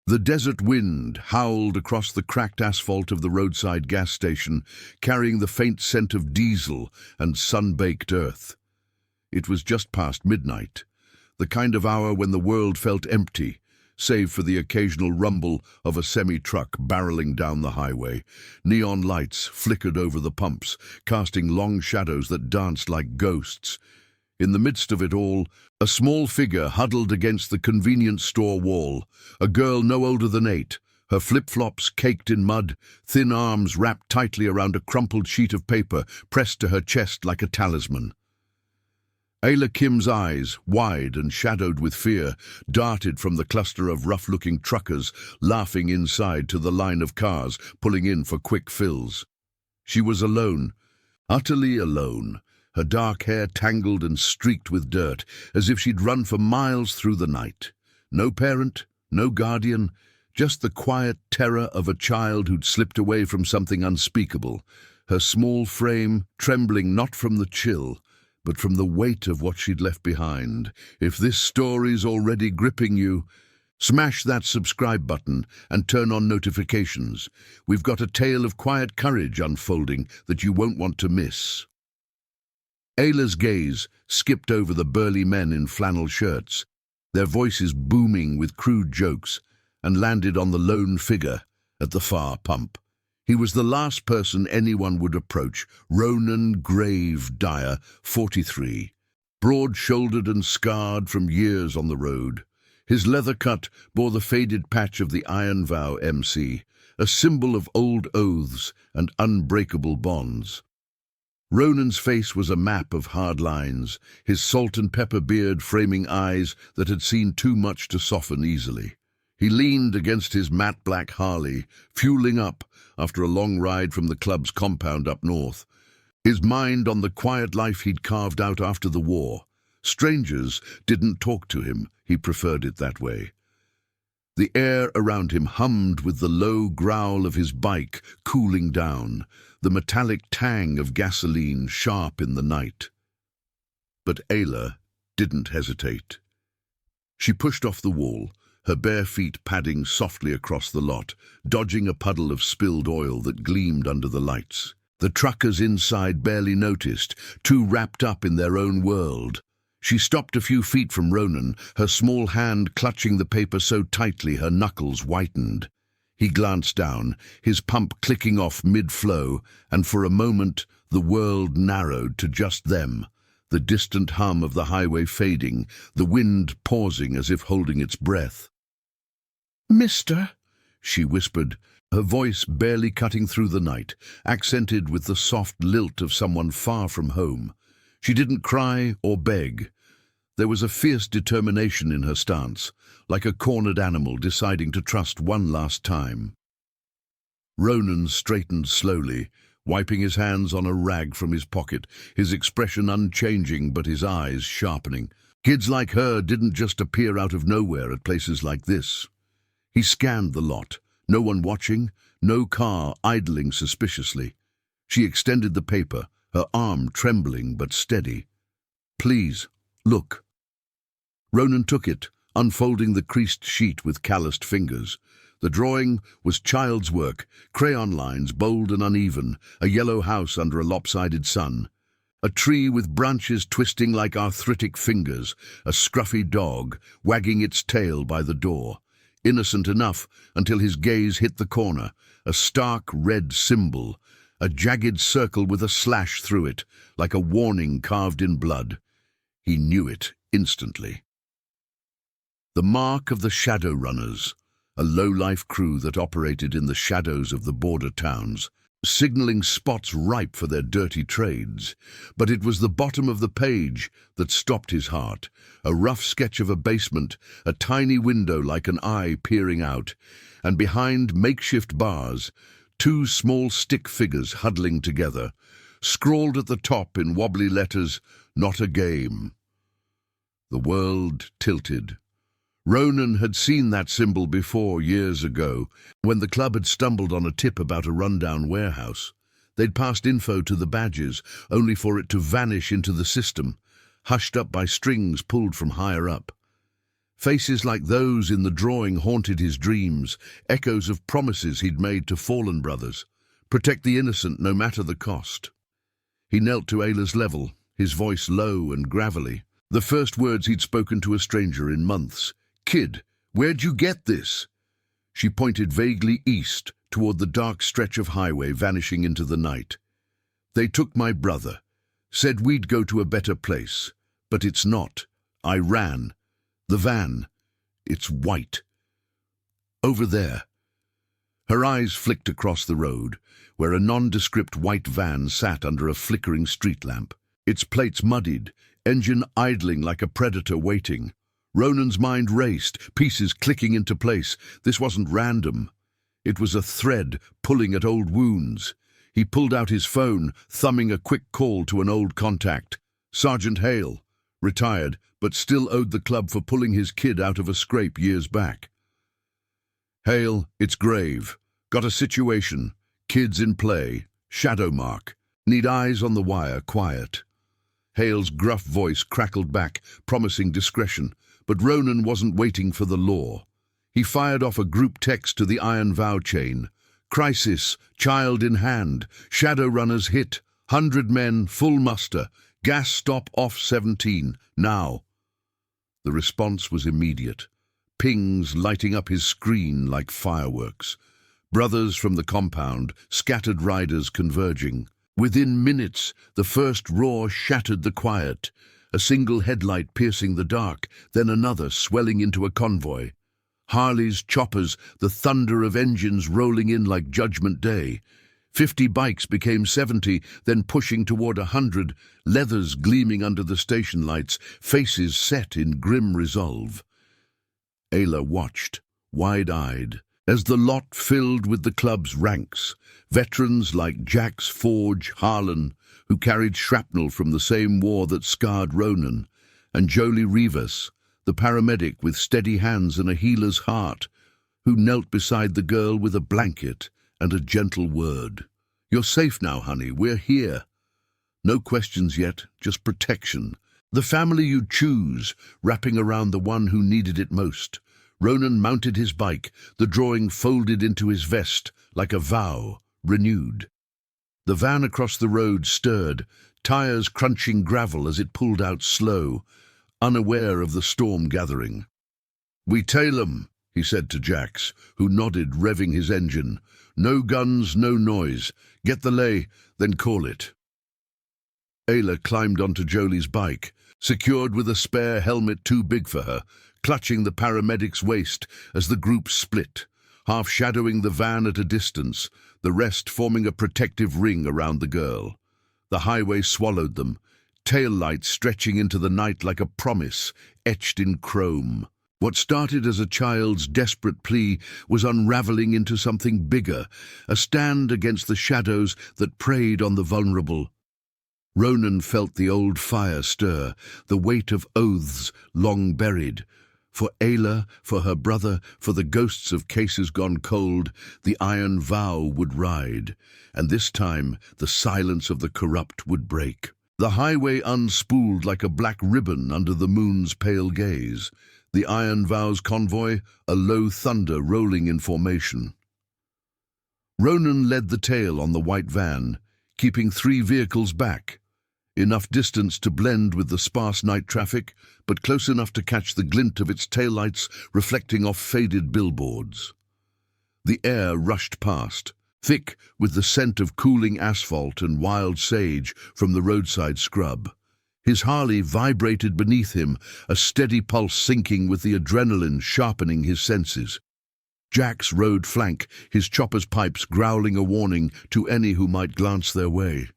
The desert wind howled across the cracked asphalt of the roadside gas station, carrying the faint scent of diesel and sun-baked earth. It was just past midnight, the kind of hour when the world felt empty, save for the occasional rumble of a semi-truck barreling down the highway. Neon lights flickered over the pumps, casting long shadows that danced like ghosts. In the midst of it all, a small figure huddled against the convenience store wall, a girl no older than 8, her flip-flops caked in mud, thin arms wrapped tightly around a crumpled sheet of paper pressed to her chest like a talisman. Ayla Kim's eyes, wide and shadowed with fear, darted from the cluster of rough-looking truckers laughing inside to the line of cars pulling in for quick fills. She was alone, utterly alone, her dark hair tangled and streaked with dirt, as if she'd run for miles through the night. No parent, no guardian, just the quiet terror of a child who'd slipped away from something unspeakable, her small frame trembling not from the chill, but from the weight of what she'd left behind. If this story's already gripping you, smash that subscribe button and turn on notifications. We've got a tale of quiet courage unfolding that you won't want to miss. Ayla's gaze skipped over the burly men in flannel shirts, their voices booming with crude jokes, and landed on the lone figure at the far pump. He was the last person anyone would approach, Ronan Grave Dyer, 43, broad-shouldered and scarred from years on the road. His leather cut bore the faded patch of the Iron Vow MC, a symbol of old oaths and unbreakable bonds. Ronan's face was a map of hard lines, his salt and pepper beard framing eyes that had seen too much to soften easily. He leaned against his matte black Harley, fueling up after a long ride from the club's compound up north, his mind on the quiet life he'd carved out after the war. Strangers didn't talk to him, he preferred it that way. The air around him hummed with the low growl of his bike cooling down, the metallic tang of gasoline sharp in the night. But Ayla didn't hesitate. She pushed off the wall, her bare feet padding softly across the lot, dodging a puddle of spilled oil that gleamed under the lights. The truckers inside barely noticed, too wrapped up in their own world. She stopped a few feet from Ronan, her small hand clutching the paper so tightly her knuckles whitened. He glanced down, his pump clicking off mid-flow, and for a moment the world narrowed to just them, the distant hum of the highway fading, the wind pausing as if holding its breath. "Mister," she whispered, her voice barely cutting through the night, accented with the soft lilt of someone far from home. She didn't cry or beg. There was a fierce determination in her stance, like a cornered animal deciding to trust one last time. Ronan straightened slowly, wiping his hands on a rag from his pocket, his expression unchanging but his eyes sharpening. Kids like her didn't just appear out of nowhere at places like this. He scanned the lot, no one watching, no car idling suspiciously. She extended the paper, her arm trembling but steady. "Please, look." Ronan took it, unfolding the creased sheet with calloused fingers. The drawing was child's work, crayon lines bold and uneven, a yellow house under a lopsided sun. A tree with branches twisting like arthritic fingers, a scruffy dog wagging its tail by the door. Innocent enough until his gaze hit the corner, a stark red symbol, a jagged circle with a slash through it, like a warning carved in blood. He knew it instantly. The mark of the Shadow Runners, a low-life crew that operated in the shadows of the border towns, signaling spots ripe for their dirty trades. But it was the bottom of the page that stopped his heart, a rough sketch of a basement, a tiny window like an eye peering out, and behind makeshift bars, 2 small stick figures huddling together, scrawled at the top in wobbly letters, "Not a game." The world tilted. Ronan had seen that symbol before years ago, when the club had stumbled on a tip about a rundown warehouse. They'd passed info to the badges, only for it to vanish into the system, hushed up by strings pulled from higher up. Faces like those in the drawing haunted his dreams, echoes of promises he'd made to fallen brothers. Protect the innocent no matter the cost. He knelt to Ayla's level, his voice low and gravelly. The first words he'd spoken to a stranger in months. "Kid, where'd you get this?" She pointed vaguely east, toward the dark stretch of highway vanishing into the night. "They took my brother. Said we'd go to a better place. But it's not. I ran. The van. It's white. Over there." Her eyes flicked across the road, where a nondescript white van sat under a flickering street lamp. Its plates muddied, engine idling like a predator waiting. Ronan's mind raced, pieces clicking into place. This wasn't random. It was a thread pulling at old wounds. He pulled out his phone, thumbing a quick call to an old contact. Sergeant Hale, retired, but still owed the club for pulling his kid out of a scrape years back. "Hale, it's grave. Got a situation. Kids in play. Shadow mark. Need eyes on the wire, quiet." Hale's gruff voice crackled back, promising discretion, but Ronan wasn't waiting for the law. He fired off a group text to the Iron Vow chain. "Crisis, child in hand. Shadow runners hit. 100 men, full muster. Gas stop off 17. Now." The response was immediate. Pings lighting up his screen like fireworks. Brothers from the compound, scattered riders converging. Within minutes, the first roar shattered the quiet. A single headlight piercing the dark, then another swelling into a convoy. Harleys, choppers, the thunder of engines rolling in like Judgment Day. 50 bikes became 70, then pushing toward 100, leathers gleaming under the station lights, faces set in grim resolve. Ayla watched, wide-eyed, as the lot filled with the club's ranks. Veterans like Jax Forge Harlan, who carried shrapnel from the same war that scarred Ronan, and Jolie Rivas, the paramedic with steady hands and a healer's heart, who knelt beside the girl with a blanket and a gentle word. "You're safe now, honey. We're here." No questions yet, just protection. The family you'd choose, wrapping around the one who needed it most. Ronan mounted his bike, the drawing folded into his vest, like a vow, renewed. The van across the road stirred, tires crunching gravel as it pulled out slow, unaware of the storm gathering. "We tail 'em," he said to Jax, who nodded, revving his engine. "No guns, no noise. Get the lay, then call it." Ayla climbed onto Jolie's bike, secured with a spare helmet too big for her, clutching the paramedic's waist as the group split, half shadowing the van at a distance, the rest forming a protective ring around the girl. The highway swallowed them, tail lights stretching into the night like a promise, etched in chrome. What started as a child's desperate plea was unraveling into something bigger, a stand against the shadows that preyed on the vulnerable. Ronan felt the old fire stir, the weight of oaths long buried. For Ayla, for her brother, for the ghosts of cases gone cold, the iron vow would ride, and this time the silence of the corrupt would break. The highway unspooled like a black ribbon under the moon's pale gaze. The Iron Vow's convoy, a low thunder rolling in formation. Ronan led the tail on the white van, keeping 3 vehicles back. Enough distance to blend with the sparse night traffic, but close enough to catch the glint of its taillights reflecting off faded billboards. The air rushed past, thick with the scent of cooling asphalt and wild sage from the roadside scrub. His Harley vibrated beneath him, a steady pulse sinking with the adrenaline sharpening his senses. Jax rode flank, his chopper's pipes growling a warning to any who might glance their way.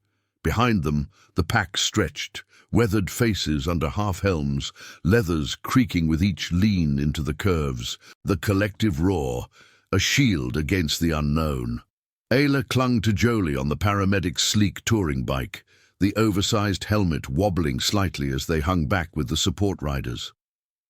Behind them, the pack stretched, weathered faces under half-helms, leathers creaking with each lean into the curves, the collective roar, a shield against the unknown. Ayla clung to Jolie on the paramedic's sleek touring bike, the oversized helmet wobbling slightly as they hung back with the support riders.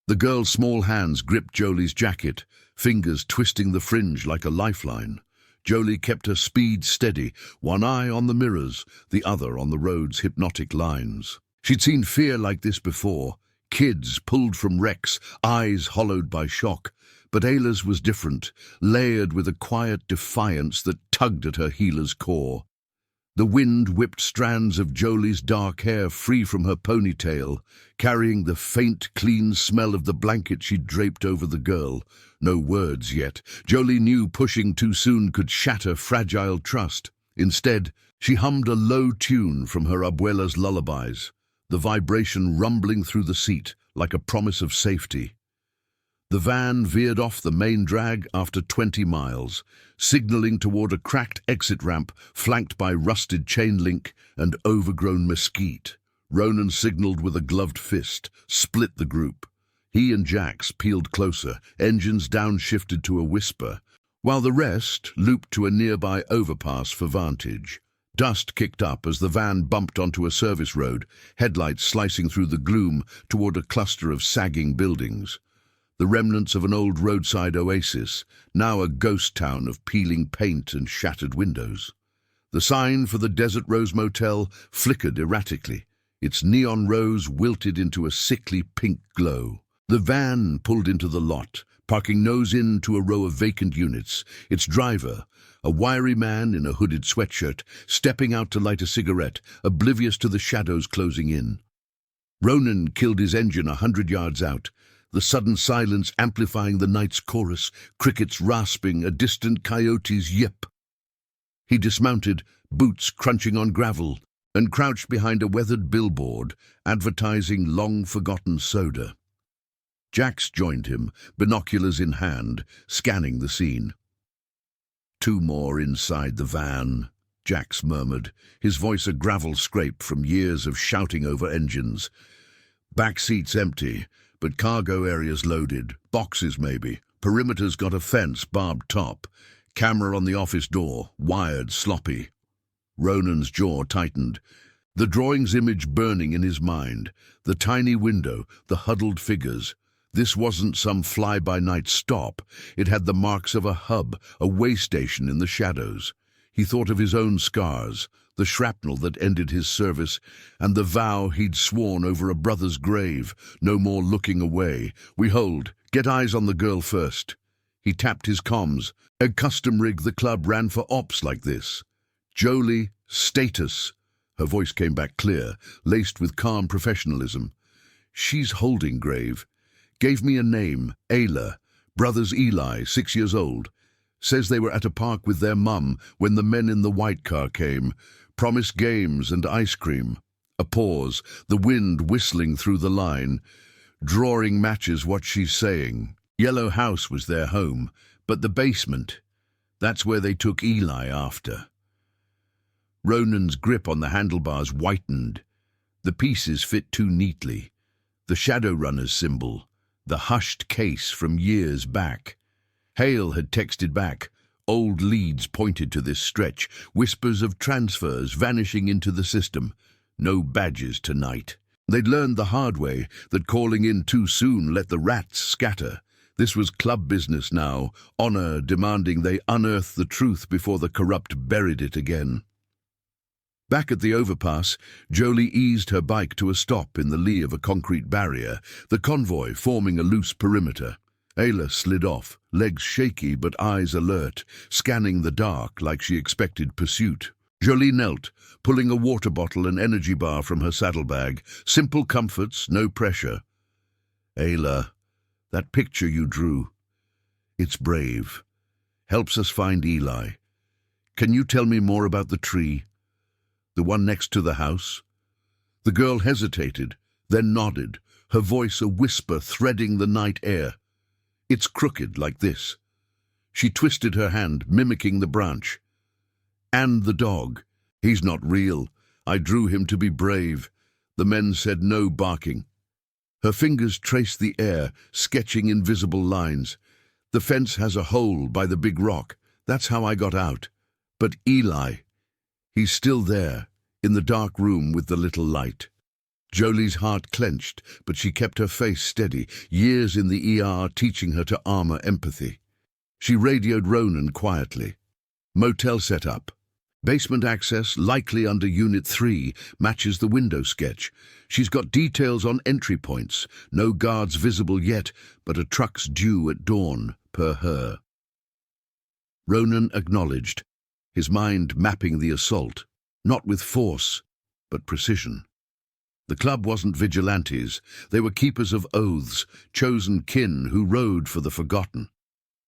The girl's small hands gripped Jolie's jacket, fingers twisting the fringe like a lifeline. Jolie kept her speed steady, one eye on the mirrors, the other on the road's hypnotic lines. She'd seen fear like this before, Kids pulled from wrecks, eyes hollowed by shock. But Ayla's was different, layered with a quiet defiance that tugged at her healer's core. The wind whipped strands of Jolie's dark hair free from her ponytail, carrying the faint, clean smell of the blanket she'd draped over the girl. No words yet. Jolie knew pushing too soon could shatter fragile trust. Instead, she hummed a low tune from her abuela's lullabies, the vibration rumbling through the seat like a promise of safety. The van veered off the main drag after 20 miles, signaling toward a cracked exit ramp flanked by rusted chain link and overgrown mesquite. Ronan signaled with a gloved fist, split the group. He and Jax peeled closer, engines downshifted to a whisper, while the rest looped to a nearby overpass for vantage. Dust kicked up as the van bumped onto a service road, headlights slicing through the gloom toward a cluster of sagging buildings. The remnants of an old roadside oasis, now a ghost town of peeling paint and shattered windows. The sign for the Desert Rose Motel flickered erratically, its neon rose wilted into a sickly pink glow. The van pulled into the lot, parking nose in to a row of vacant units, its driver, a wiry man in a hooded sweatshirt, stepping out to light a cigarette, oblivious to the shadows closing in. Ronan killed his engine 100 yards out, the sudden silence amplifying the night's chorus, crickets rasping, a distant coyote's yip. He dismounted, boots crunching on gravel, and crouched behind a weathered billboard advertising long-forgotten soda. Jax joined him, binoculars in hand, scanning the scene. 2 more inside the van, Jax murmured, his voice a gravel scrape from years of shouting over engines. Back seats empty, but cargo areas loaded, boxes maybe, perimeter's got a fence, barbed top, camera on the office door, wired, sloppy. Ronan's jaw tightened, the drawing's image burning in his mind, the tiny window, the huddled figures. This wasn't some fly-by-night stop, it had the marks of a hub, a way station in the shadows. He thought of his own scars, the shrapnel that ended his service, and the vow he'd sworn over a brother's grave, no more looking away. We hold, get eyes on the girl first. He tapped his comms, a custom rig the club ran for ops like this. Jolie, status. Her voice came back clear, laced with calm professionalism. She's holding grave. Gave me a name, Ayla. Brothers Eli, 6 years old. Says they were at a park with their mum when the men in the white car came. Promised games and ice cream. A pause, the wind whistling through the line. Drawing matches what she's saying. Yellow House was their home, but the basement, that's where they took Eli after. Ronan's grip on the handlebars whitened. The pieces fit too neatly. The Shadowrunner's symbol, the hushed case from years back. Hale had texted back. Old leads pointed to this stretch, whispers of transfers vanishing into the system. No badges tonight. They'd learned the hard way that calling in too soon let the rats scatter. This was club business now, honor demanding they unearth the truth before the corrupt buried it again. Back at the overpass, Jolie eased her bike to a stop in the lee of a concrete barrier, the convoy forming a loose perimeter. Ayla slid off, legs shaky but eyes alert, scanning the dark like she expected pursuit. Jolie knelt, pulling a water bottle and energy bar from her saddlebag. Simple comforts, no pressure. Ayla, that picture you drew, it's brave. Helps us find Eli. Can you tell me more about the tree? The one next to the house? The girl hesitated, then nodded, her voice a whisper threading the night air. It's crooked like this. She twisted her hand, mimicking the branch. And the dog. He's not real. I drew him to be brave. The men said no barking. Her fingers traced the air, sketching invisible lines. The fence has a hole by the big rock. That's how I got out. But Eli, he's still there, in the dark room with the little light. Jolie's heart clenched, but she kept her face steady, years in the ER teaching her to armor empathy. She radioed Ronan quietly. Motel set up. Basement access, likely under Unit 3, matches the window sketch. She's got details on entry points. No guards visible yet, but a truck's due at dawn, per her. Ronan acknowledged, his mind mapping the assault, not with force, but precision. The club wasn't vigilantes. They were keepers of oaths, chosen kin who rode for the forgotten.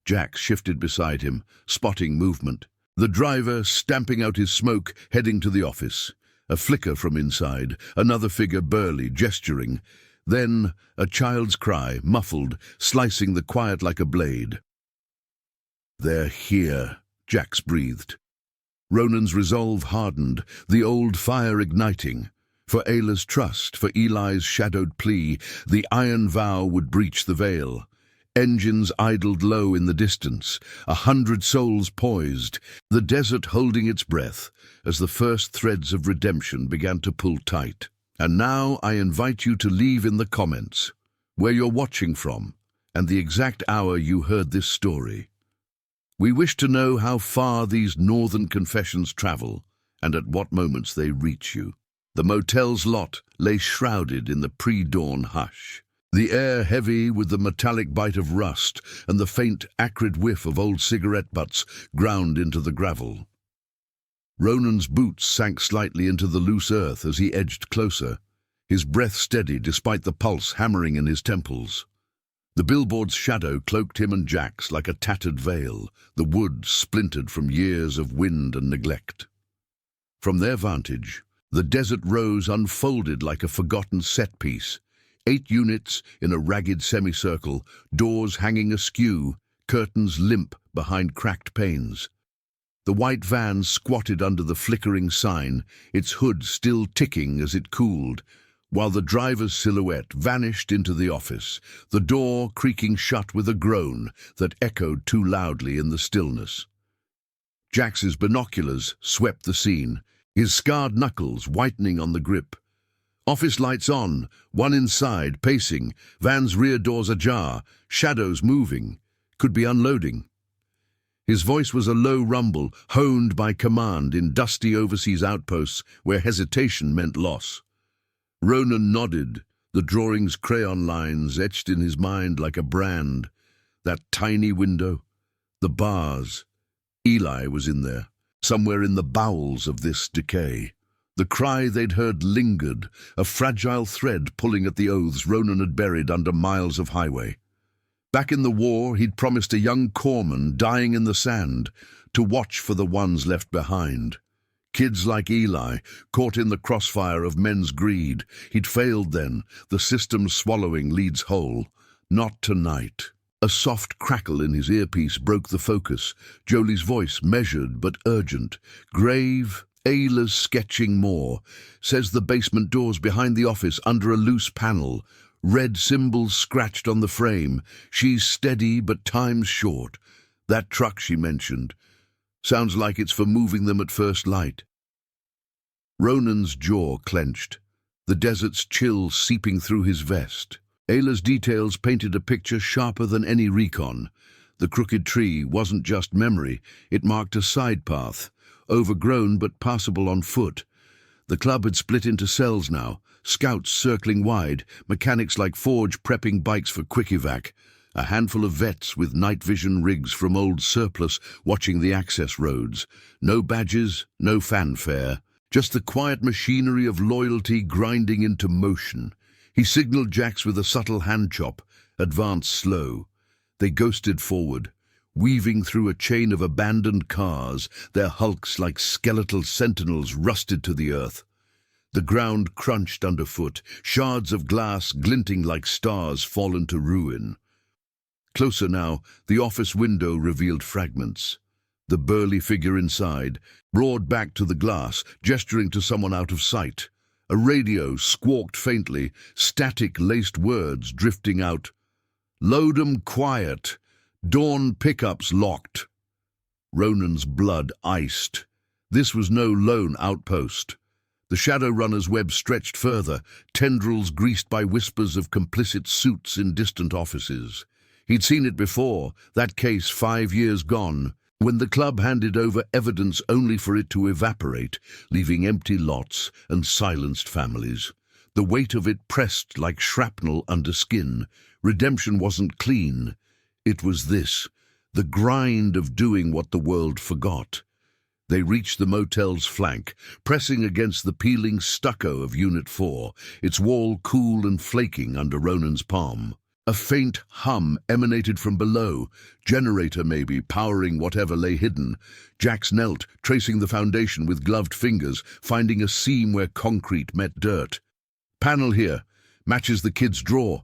Jack shifted beside him, spotting movement. The driver stamping out his smoke, heading to the office. A flicker from inside, another figure burly, gesturing. Then a child's cry, muffled, slicing the quiet like a blade. "They're here," Jax breathed. Ronan's resolve hardened, the old fire igniting. For Ayla's trust, for Eli's shadowed plea, the iron vow would breach the veil. Engines idled low in the distance, 100 souls poised, the desert holding its breath as the first threads of redemption began to pull tight. And now I invite you to leave in the comments where you're watching from and the exact hour you heard this story. We wish to know how far these northern confessions travel and at what moments they reach you. The motel's lot lay shrouded in the pre-dawn hush. The air heavy with the metallic bite of rust and the faint, acrid whiff of old cigarette butts ground into the gravel. Ronan's boots sank slightly into the loose earth as he edged closer, his breath steady despite the pulse hammering in his temples. The billboard's shadow cloaked him and Jax like a tattered veil, the wood splintered from years of wind and neglect. From their vantage, the desert rose unfolded like a forgotten set piece. 8 units in a ragged semicircle, doors hanging askew, curtains limp behind cracked panes. The white van squatted under the flickering sign, its hood still ticking as it cooled, while the driver's silhouette vanished into the office, the door creaking shut with a groan that echoed too loudly in the stillness. Jax's binoculars swept the scene, his scarred knuckles whitening on the grip. Office lights on, one inside, pacing, van's rear doors ajar, shadows moving, could be unloading. His voice was a low rumble, honed by command in dusty overseas outposts where hesitation meant loss. Ronan nodded, the drawing's crayon lines etched in his mind like a brand. That tiny window, the bars. Eli was in there, somewhere in the bowels of this decay. The cry they'd heard lingered, a fragile thread pulling at the oaths Ronan had buried under miles of highway. Back in the war, he'd promised a young corpsman dying in the sand to watch for the ones left behind. Kids like Eli, caught in the crossfire of men's greed. He'd failed then, the system swallowing Leeds whole. Not tonight. A soft crackle in his earpiece broke the focus, Jolie's voice measured but urgent. Grave, Ayla's sketching more. Says the basement door's behind the office under a loose panel. Red symbols scratched on the frame. She's steady but time's short. That truck she mentioned. Sounds like it's for moving them at first light. Ronan's jaw clenched, the desert's chill seeping through his vest. Ayla's details painted a picture sharper than any recon. The crooked tree wasn't just memory, it marked a side path, overgrown but passable on foot. The club had split into cells now, scouts circling wide, mechanics like Forge prepping bikes for quick evac, a handful of vets with night vision rigs from old surplus watching the access roads. No badges, no fanfare, just the quiet machinery of loyalty grinding into motion. He signaled Jax with a subtle hand chop, advanced slow. They ghosted forward, weaving through a chain of abandoned cars, their hulks like skeletal sentinels rusted to the earth. The ground crunched underfoot, shards of glass glinting like stars fallen to ruin. Closer now, the office window revealed fragments. The burly figure inside roared back to the glass, gesturing to someone out of sight. A radio squawked faintly, static-laced words drifting out. "Load 'em quiet. Dawn pickups locked." Ronan's blood iced. This was no lone outpost. The Shadowrunner's web stretched further, tendrils greased by whispers of complicit suits in distant offices. He'd seen it before, that case 5 years gone, when the club handed over evidence only for it to evaporate, leaving empty lots and silenced families. The weight of it pressed like shrapnel under skin. Redemption wasn't clean. It was this, the grind of doing what the world forgot. They reached the motel's flank, pressing against the peeling stucco of Unit 4, its wall cool and flaking under Ronan's palm. A faint hum emanated from below, generator maybe, powering whatever lay hidden. Jax knelt, tracing the foundation with gloved fingers, finding a seam where concrete met dirt. Panel here, matches the kid's drawer.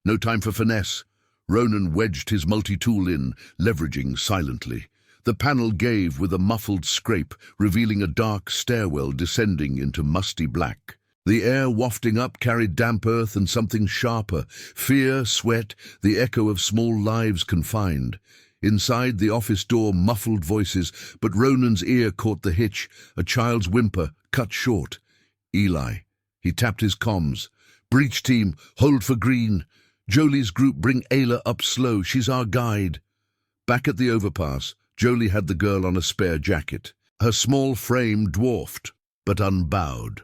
No time for finesse. Ronan wedged his multi-tool in, leveraging silently. The panel gave with a muffled scrape, revealing a dark stairwell descending into musty black. The air wafting up carried damp earth and something sharper, fear, sweat, the echo of small lives confined. Inside the office door, muffled voices, but Ronan's ear caught the hitch, a child's whimper, cut short. Eli. He tapped his comms. Breach team, hold for green. Jolie's group bring Ayla up slow, she's our guide. Back at the overpass, Jolie had the girl on a spare jacket. Her small frame dwarfed, but unbowed.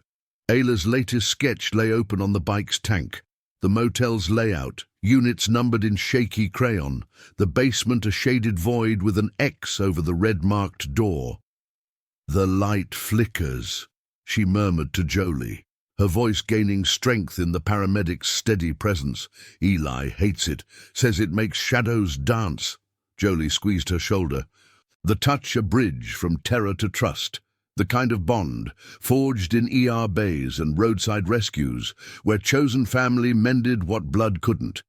Ayla's latest sketch lay open on the bike's tank. The motel's layout, units numbered in shaky crayon. The basement a shaded void with an X over the red-marked door. The light flickers, she murmured to Jolie, her voice gaining strength in the paramedic's steady presence. Eli hates it, says it makes shadows dance. Jolie squeezed her shoulder. The touch a bridge from terror to trust. The kind of bond, forged in ER bays and roadside rescues, where chosen family mended what blood couldn't.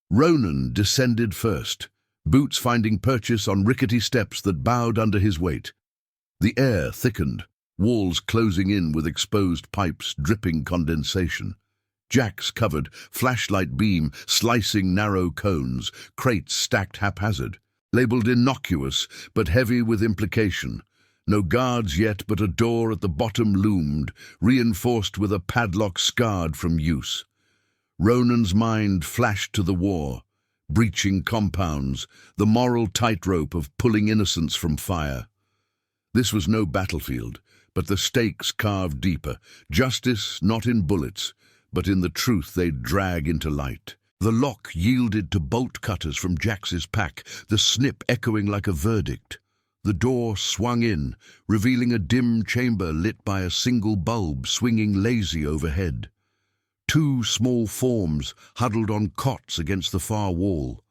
Ronan descended first, boots finding purchase on rickety steps that bowed under his weight. The air thickened, walls closing in with exposed pipes dripping condensation. Jacks covered, flashlight beam slicing narrow cones, crates stacked haphazard, labeled innocuous but heavy with implication. No guards yet, but a door at the bottom loomed, reinforced with a padlock scarred from use. Ronan's mind flashed to the war, breaching compounds, the moral tightrope of pulling innocence from fire. This was no battlefield, but the stakes carved deeper, justice not in bullets, but in the truth they'd drag into light. The lock yielded to bolt cutters from Jax's pack, the snip echoing like a verdict. The door swung in, revealing a dim chamber lit by a single bulb swinging lazy overhead. Two small forms huddled on cots against the far wall.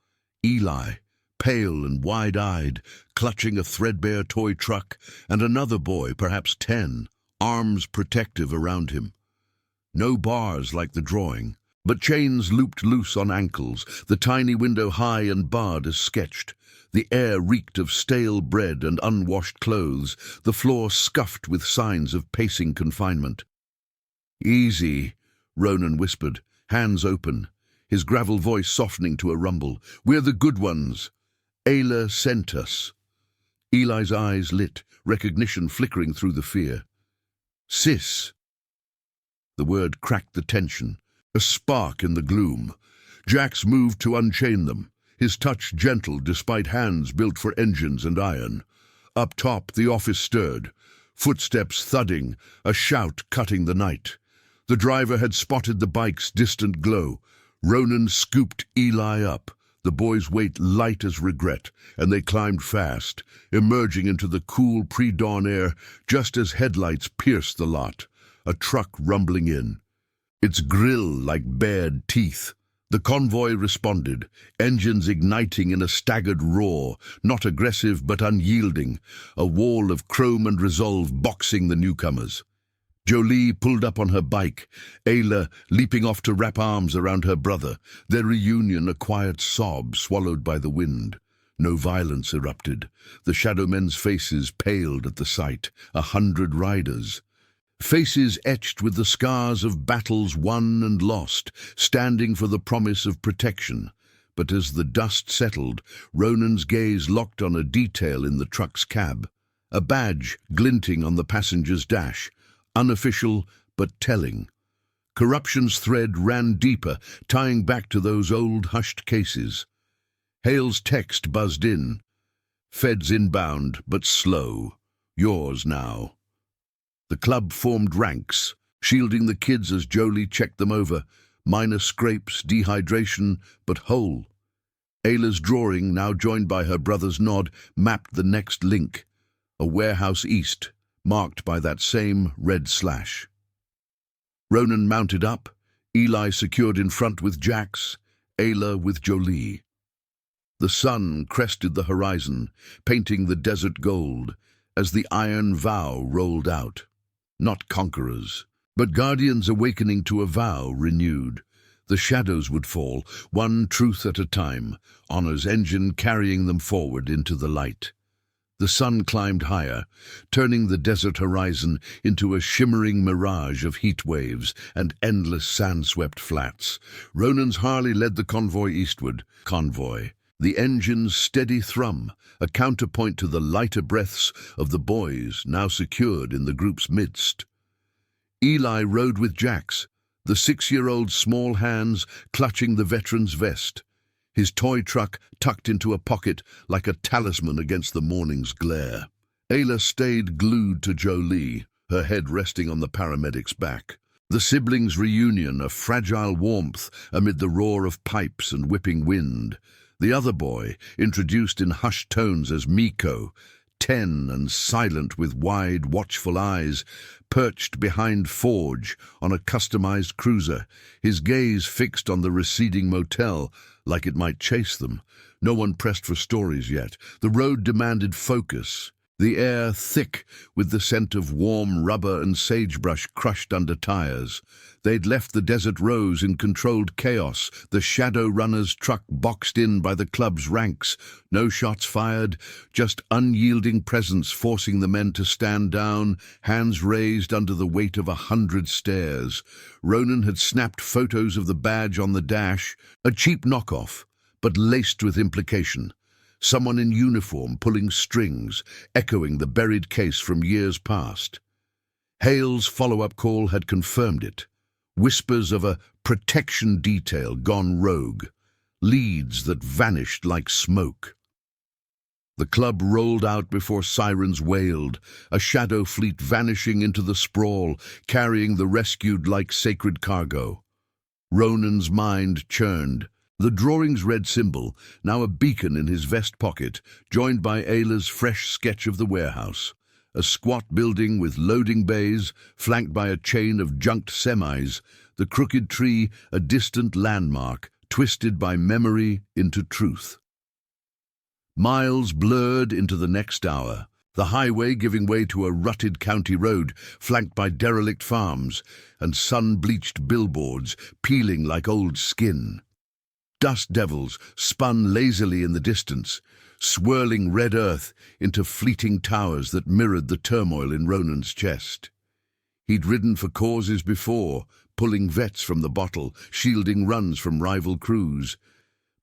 Eli, pale and wide-eyed, clutching a threadbare toy truck, and another boy, perhaps 10, arms protective around him. No bars like the drawing, but chains looped loose on ankles, the tiny window high and barred as sketched. The air reeked of stale bread and unwashed clothes, the floor scuffed with signs of pacing confinement. "Easy," Ronan whispered, hands open, his gravel voice softening to a rumble. "We're the good ones. Ayla sent us." Eli's eyes lit, recognition flickering through the fear. "Sis." The word cracked the tension, a spark in the gloom. Jax moved to unchain them, his touch gentle despite hands built for engines and iron. Up top, the office stirred, footsteps thudding, a shout cutting the night. The driver had spotted the bike's distant glow. Ronan scooped Eli up, the boy's weight light as regret, and they climbed fast, emerging into the cool pre-dawn air just as headlights pierced the lot, a truck rumbling in, its grill like bared teeth. The convoy responded, engines igniting in a staggered roar, not aggressive but unyielding, a wall of chrome and resolve boxing the newcomers. Jolie pulled up on her bike, Ayla leaping off to wrap arms around her brother, their reunion a quiet sob swallowed by the wind. No violence erupted. The shadow men's faces paled at the sight, 100 riders. Faces etched with the scars of battles won and lost, standing for the promise of protection. But as the dust settled, Ronan's gaze locked on a detail in the truck's cab, a badge glinting on the passenger's dash, unofficial but telling. Corruption's thread ran deeper, tying back to those old hushed cases. Hale's text buzzed in. Feds inbound, but slow. Yours now. The club formed ranks, shielding the kids as Jolie checked them over. Minor scrapes, dehydration, but whole. Ayla's drawing, now joined by her brother's nod, mapped the next link. A warehouse east, marked by that same red slash. Ronan mounted up, Eli secured in front with Jax, Ayla with Jolie. The sun crested the horizon, painting the desert gold, as the iron vow rolled out. Not conquerors, but guardians awakening to a vow renewed. The shadows would fall, one truth at a time, honor's engine carrying them forward into the light. The sun climbed higher, turning the desert horizon into a shimmering mirage of heat waves and endless sand-swept flats. Ronan's Harley led the convoy eastward. Convoy. The engine's steady thrum, a counterpoint to the lighter breaths of the boys now secured in the group's midst. Eli rode with Jax, the 6-year-old's small hands clutching the veteran's vest, his toy truck tucked into a pocket like a talisman against the morning's glare. Ayla stayed glued to Jolie, her head resting on the paramedic's back. The siblings' reunion, a fragile warmth amid the roar of pipes and whipping wind. The other boy, introduced in hushed tones as Miko, 10 and silent with wide, watchful eyes, perched behind Forge on a customized cruiser, his gaze fixed on the receding motel, like it might chase them. No one pressed for stories yet. The road demanded focus, the air thick with the scent of warm rubber and sagebrush crushed under tires. They'd left the desert rose in controlled chaos, the Shadow Runner's truck boxed in by the club's ranks. No shots fired, just unyielding presence forcing the men to stand down, hands raised under the weight of 100 stares. Ronan had snapped photos of the badge on the dash, a cheap knockoff, but laced with implication. Someone in uniform pulling strings, echoing the buried case from years past. Hale's follow-up call had confirmed it. Whispers of a protection detail gone rogue. Leads that vanished like smoke. The club rolled out before sirens wailed, a shadow fleet vanishing into the sprawl, carrying the rescued like sacred cargo. Ronan's mind churned. The drawing's red symbol, now a beacon in his vest pocket, joined by Ayla's fresh sketch of the warehouse. A squat building with loading bays, flanked by a chain of junked semis, the crooked tree a distant landmark, twisted by memory into truth. Miles blurred into the next hour, the highway giving way to a rutted county road, flanked by derelict farms, and sun-bleached billboards peeling like old skin. Dust devils spun lazily in the distance, swirling red earth into fleeting towers that mirrored the turmoil in Ronan's chest. He'd ridden for causes before, pulling vets from the bottle, shielding runs from rival crews.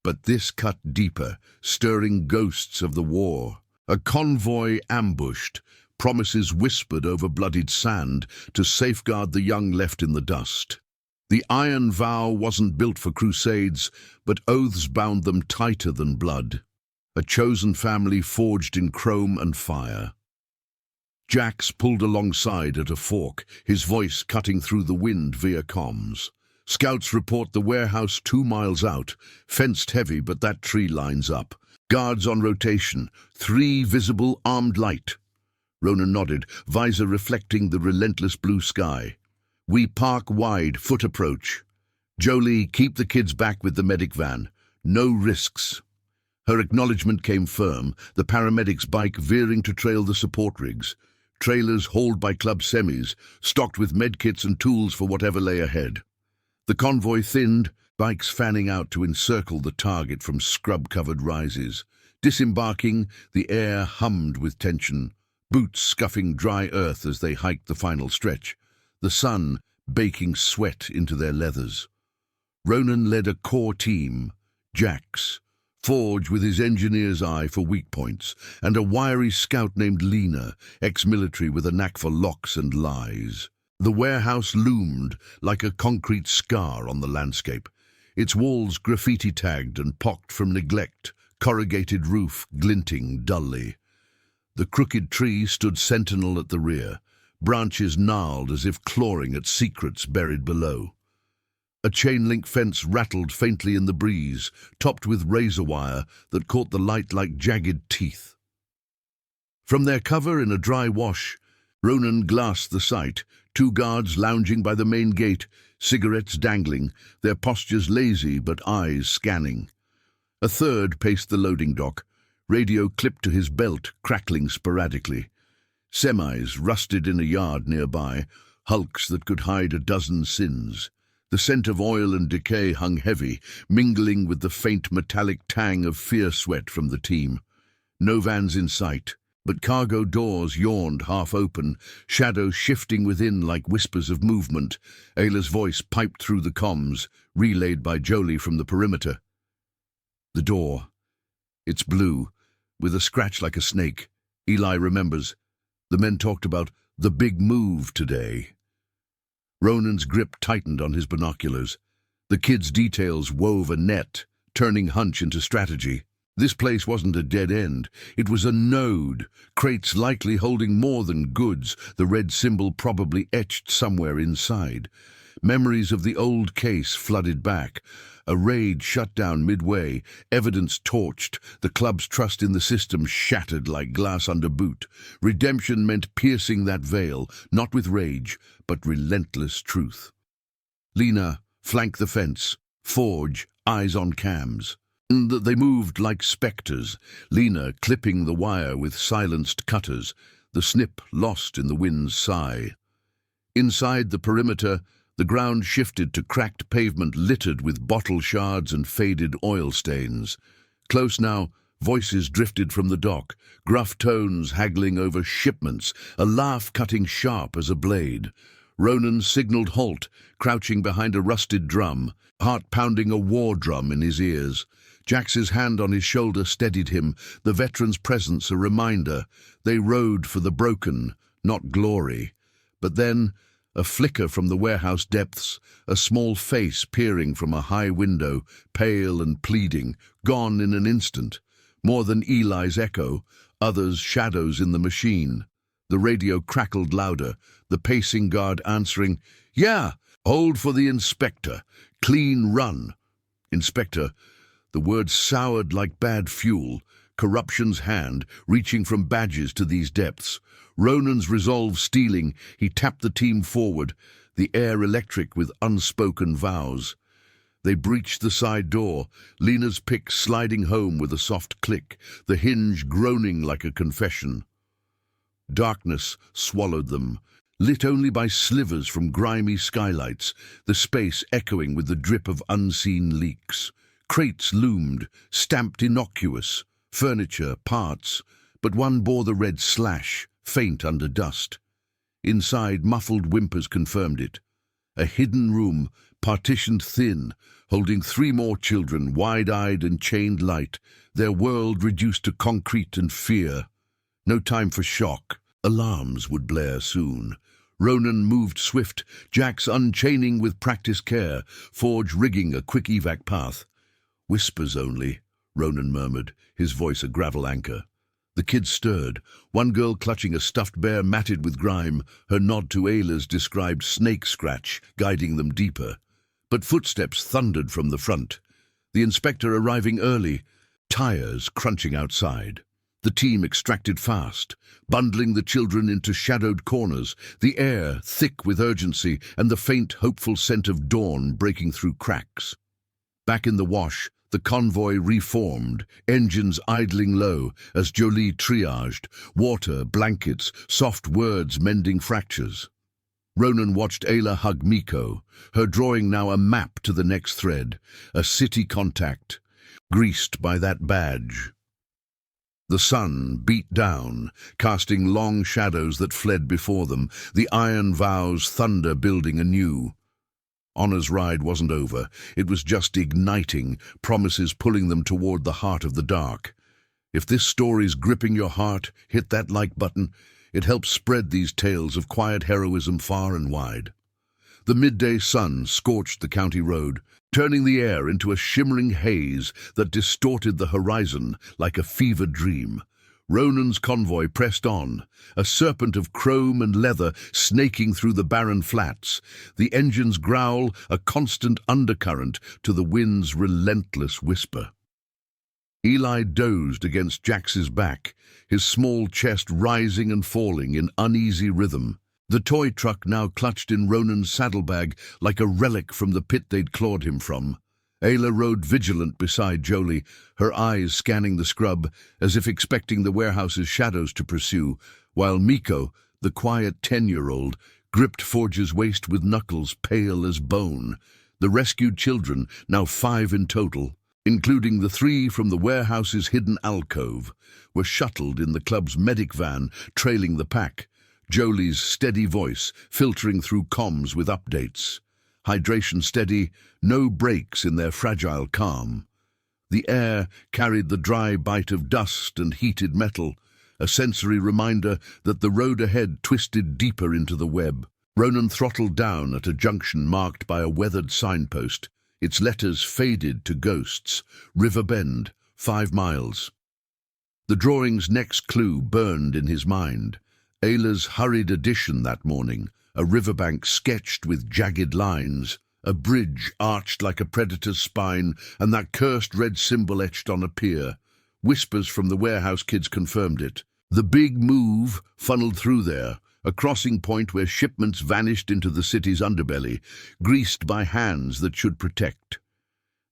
But this cut deeper, stirring ghosts of the war. A convoy ambushed, promises whispered over bloodied sand to safeguard the young left in the dust. The iron vow wasn't built for crusades, but oaths bound them tighter than blood. A chosen family forged in chrome and fire. Jax pulled alongside at a fork, his voice cutting through the wind via comms. Scouts report the warehouse 2 miles out, fenced heavy, but that tree lines up. Guards on rotation, 3 visible armed light. Ronan nodded, visor reflecting the relentless blue sky. We park wide, foot approach. Jolie, keep the kids back with the medic van. No risks. Her acknowledgement came firm, the paramedic's bike veering to trail the support rigs. Trailers hauled by club semis, stocked with medkits and tools for whatever lay ahead. The convoy thinned, bikes fanning out to encircle the target from scrub-covered rises. Disembarking, the air hummed with tension, boots scuffing dry earth as they hiked the final stretch. The sun baking sweat into their leathers. Ronan led a core team, Jax, Forge with his engineer's eye for weak points, and a wiry scout named Lena, ex-military with a knack for locks and lies. The warehouse loomed like a concrete scar on the landscape, its walls graffiti-tagged and pocked from neglect, corrugated roof glinting dully. The crooked tree stood sentinel at the rear, branches gnarled as if clawing at secrets buried below. A chain-link fence rattled faintly in the breeze, topped with razor wire that caught the light like jagged teeth. From their cover in a dry wash, Ronan glassed the sight, two guards lounging by the main gate, cigarettes dangling, their postures lazy but eyes scanning. A third paced the loading dock, radio clipped to his belt, crackling sporadically. Semis rusted in a yard nearby, hulks that could hide a dozen sins. The scent of oil and decay hung heavy, mingling with the faint metallic tang of fear sweat from the team. No vans in sight, but cargo doors yawned half open, shadows shifting within like whispers of movement. Ayla's voice piped through the comms, relayed by Jolie from the perimeter. The door. It's blue, with a scratch like a snake. Eli remembers. The men talked about the big move today. Ronan's grip tightened on his binoculars. The kid's details wove a net, turning hunch into strategy. This place wasn't a dead end. It was a node, crates likely holding more than goods, the red symbol probably etched somewhere inside. Memories of the old case flooded back. A raid shut down midway, evidence torched, the club's trust in the system shattered like glass under boot. Redemption meant piercing that veil, not with rage, but relentless truth. Lena, flank the fence. Forge, eyes on cams. They moved like spectres, Lena clipping the wire with silenced cutters, the snip lost in the wind's sigh. Inside the perimeter, the ground shifted to cracked pavement littered with bottle shards and faded oil stains. Close now, voices drifted from the dock, gruff tones haggling over shipments, a laugh cutting sharp as a blade. Ronan signaled halt, crouching behind a rusted drum, heart pounding a war drum in his ears. Jax's hand on his shoulder steadied him, the veteran's presence a reminder. They rode for the broken, not glory. But then, a flicker from the warehouse depths, a small face peering from a high window, pale and pleading, gone in an instant. More than Eli's echo, others shadows in the machine. The radio crackled louder, the pacing guard answering, "Yeah, hold for the inspector. Clean run." Inspector, the word soured like bad fuel, corruption's hand, reaching from badges to these depths. Ronan's resolve steeling, he tapped the team forward, the air electric with unspoken vows. They breached the side door, Lena's pick sliding home with a soft click, the hinge groaning like a confession. Darkness swallowed them, lit only by slivers from grimy skylights, the space echoing with the drip of unseen leaks. Crates loomed, stamped innocuous, furniture, parts, but one bore the red slash, faint under dust. Inside, muffled whimpers confirmed it. A hidden room, partitioned thin, holding 3 more children, wide-eyed and chained light, their world reduced to concrete and fear. No time for shock. Alarms would blare soon. Ronan moved swift, Jax unchaining with practiced care, Forge rigging a quick evac path. "Whispers only," Ronan murmured, his voice a gravel anchor. The kids stirred, one girl clutching a stuffed bear matted with grime, her nod to Ayla's described snake scratch, guiding them deeper. But footsteps thundered from the front. The inspector arriving early, tires crunching outside. The team extracted fast, bundling the children into shadowed corners, the air thick with urgency and the faint, hopeful scent of dawn breaking through cracks. Back in the wash, the convoy reformed, engines idling low as Jolie triaged, water, blankets, soft words mending fractures. Ronan watched Ayla hug Miko, her drawing now a map to the next thread, a city contact, greased by that badge. The sun beat down, casting long shadows that fled before them, the iron vows thunder building anew. Honor's ride wasn't over, it was just igniting, promises pulling them toward the heart of the dark. If this story's gripping your heart, hit that like button. It helps spread these tales of quiet heroism far and wide. The midday sun scorched the county road, turning the air into a shimmering haze that distorted the horizon like a fevered dream. Ronan's convoy pressed on, a serpent of chrome and leather snaking through the barren flats, the engine's growl a constant undercurrent to the wind's relentless whisper. Eli dozed against Jax's back, his small chest rising and falling in uneasy rhythm. The toy truck now clutched in Ronan's saddlebag like a relic from the pit they'd clawed him from. Ayla rode vigilant beside Jolie, her eyes scanning the scrub as if expecting the warehouse's shadows to pursue, while Miko, the quiet 10-year-old, gripped Forge's waist with knuckles pale as bone. The rescued children, now 5 in total, including the 3 from the warehouse's hidden alcove, were shuttled in the club's medic van, trailing the pack, Jolie's steady voice filtering through comms with updates. Hydration steady, no breaks in their fragile calm. The air carried the dry bite of dust and heated metal, a sensory reminder that the road ahead twisted deeper into the web. Ronan throttled down at a junction marked by a weathered signpost, its letters faded to ghosts. River Bend, 5 miles. The drawing's next clue burned in his mind. Ayla's hurried addition that morning, a riverbank sketched with jagged lines, a bridge arched like a predator's spine, and that cursed red symbol etched on a pier. Whispers from the warehouse kids confirmed it. The big move funneled through there, a crossing point where shipments vanished into the city's underbelly, greased by hands that should protect.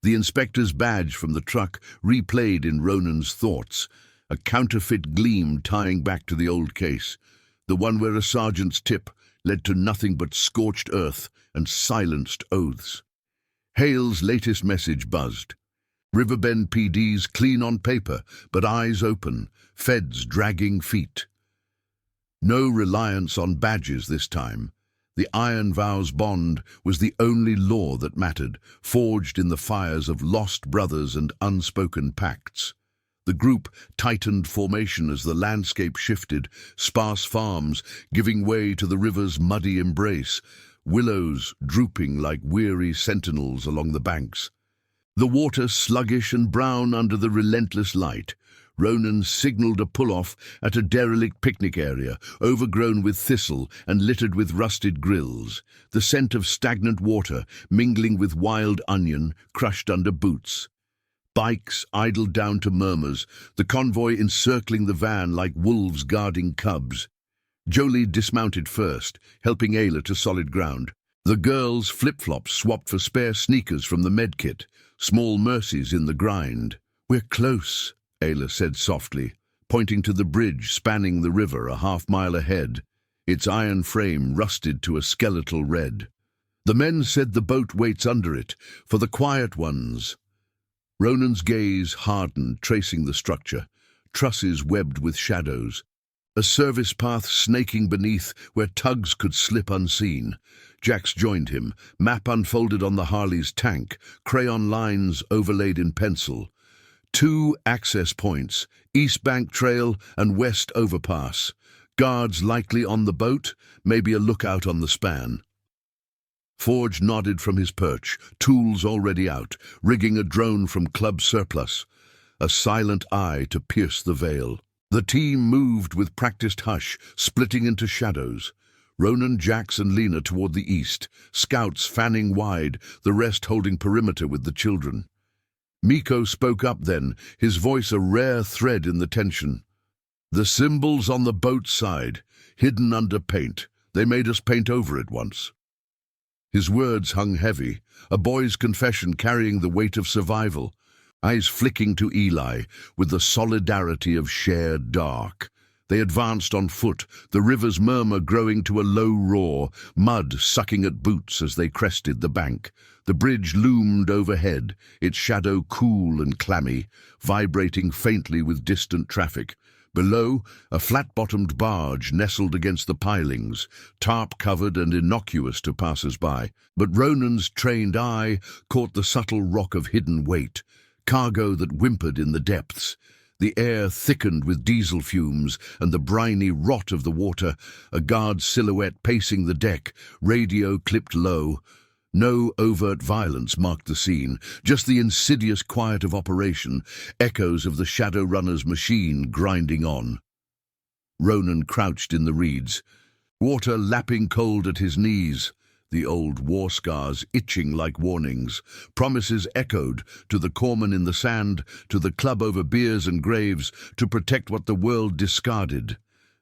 The inspector's badge from the truck replayed in Ronan's thoughts, a counterfeit gleam tying back to the old case, the one where a sergeant's tip led to nothing but scorched earth and silenced oaths. Hale's latest message buzzed. Riverbend PD's clean on paper, but eyes open, feds dragging feet. No reliance on badges this time. The Iron Vows bond was the only law that mattered, forged in the fires of lost brothers and unspoken pacts. The group tightened formation as the landscape shifted, sparse farms giving way to the river's muddy embrace, willows drooping like weary sentinels along the banks. The water sluggish and brown under the relentless light. Ronan signaled a pull-off at a derelict picnic area, overgrown with thistle and littered with rusted grills, the scent of stagnant water mingling with wild onion crushed under boots. Bikes idled down to murmurs, the convoy encircling the van like wolves guarding cubs. Jolie dismounted first, helping Ayla to solid ground. The girls' flip-flops swapped for spare sneakers from the medkit, small mercies in the grind. "We're close," Ayla said softly, pointing to the bridge spanning the river a half-mile ahead, its iron frame rusted to a skeletal red. "The men said the boat waits under it, for the quiet ones." Ronan's gaze hardened, tracing the structure, trusses webbed with shadows. A service path snaking beneath where tugs could slip unseen. Jax joined him, map unfolded on the Harley's tank, crayon lines overlaid in pencil. 2 access points, East Bank Trail and West Overpass. Guards likely on the boat, maybe a lookout on the span. Forge nodded from his perch, tools already out, rigging a drone from club surplus, a silent eye to pierce the veil. The team moved with practiced hush, splitting into shadows. Ronan, Jax and Lena toward the east, scouts fanning wide, the rest holding perimeter with the children. Miko spoke up then, his voice a rare thread in the tension. "The symbol's on the boat side, hidden under paint. They made us paint over it once." His words hung heavy, a boy's confession carrying the weight of survival, eyes flicking to Eli with the solidarity of shared dark. They advanced on foot, the river's murmur growing to a low roar, mud sucking at boots as they crested the bank. The bridge loomed overhead, its shadow cool and clammy, vibrating faintly with distant traffic. Below, a flat-bottomed barge nestled against the pilings, tarp-covered and innocuous to passers-by. But Ronan's trained eye caught the subtle rock of hidden weight, cargo that whimpered in the depths. The air thickened with diesel fumes and the briny rot of the water, a guard's silhouette pacing the deck, radio clipped low. No overt violence marked the scene, just the insidious quiet of operation, echoes of the Shadowrunner's machine grinding on. Ronan crouched in the reeds, water lapping cold at his knees, the old war scars itching like warnings, promises echoed to the corpsman in the sand, to the club over biers and graves, to protect what the world discarded.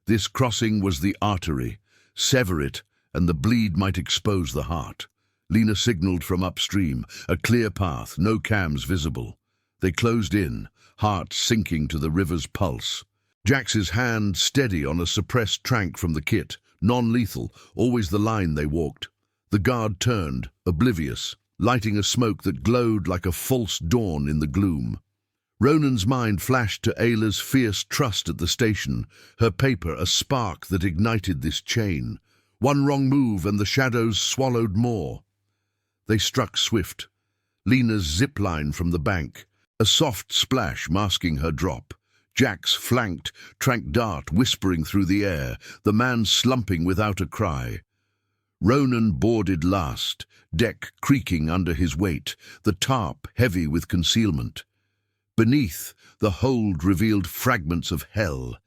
This crossing was the artery. Sever it, and the bleed might expose the heart. Lena signaled from upstream, a clear path, no cams visible. They closed in, heart sinking to the river's pulse. Jax's hand steady on a suppressed trank from the kit, non-lethal, always the line they walked. The guard turned, oblivious, lighting a smoke that glowed like a false dawn in the gloom. Ronan's mind flashed to Ayla's fierce trust at the station, her paper a spark that ignited this chain. One wrong move and the shadows swallowed more. They struck swift. Lena's zipline from the bank, a soft splash masking her drop. Jax flanked, trank dart whispering through the air, the man slumping without a cry. Ronan boarded last, deck creaking under his weight, the tarp heavy with concealment. Beneath, the hold revealed fragments of hell.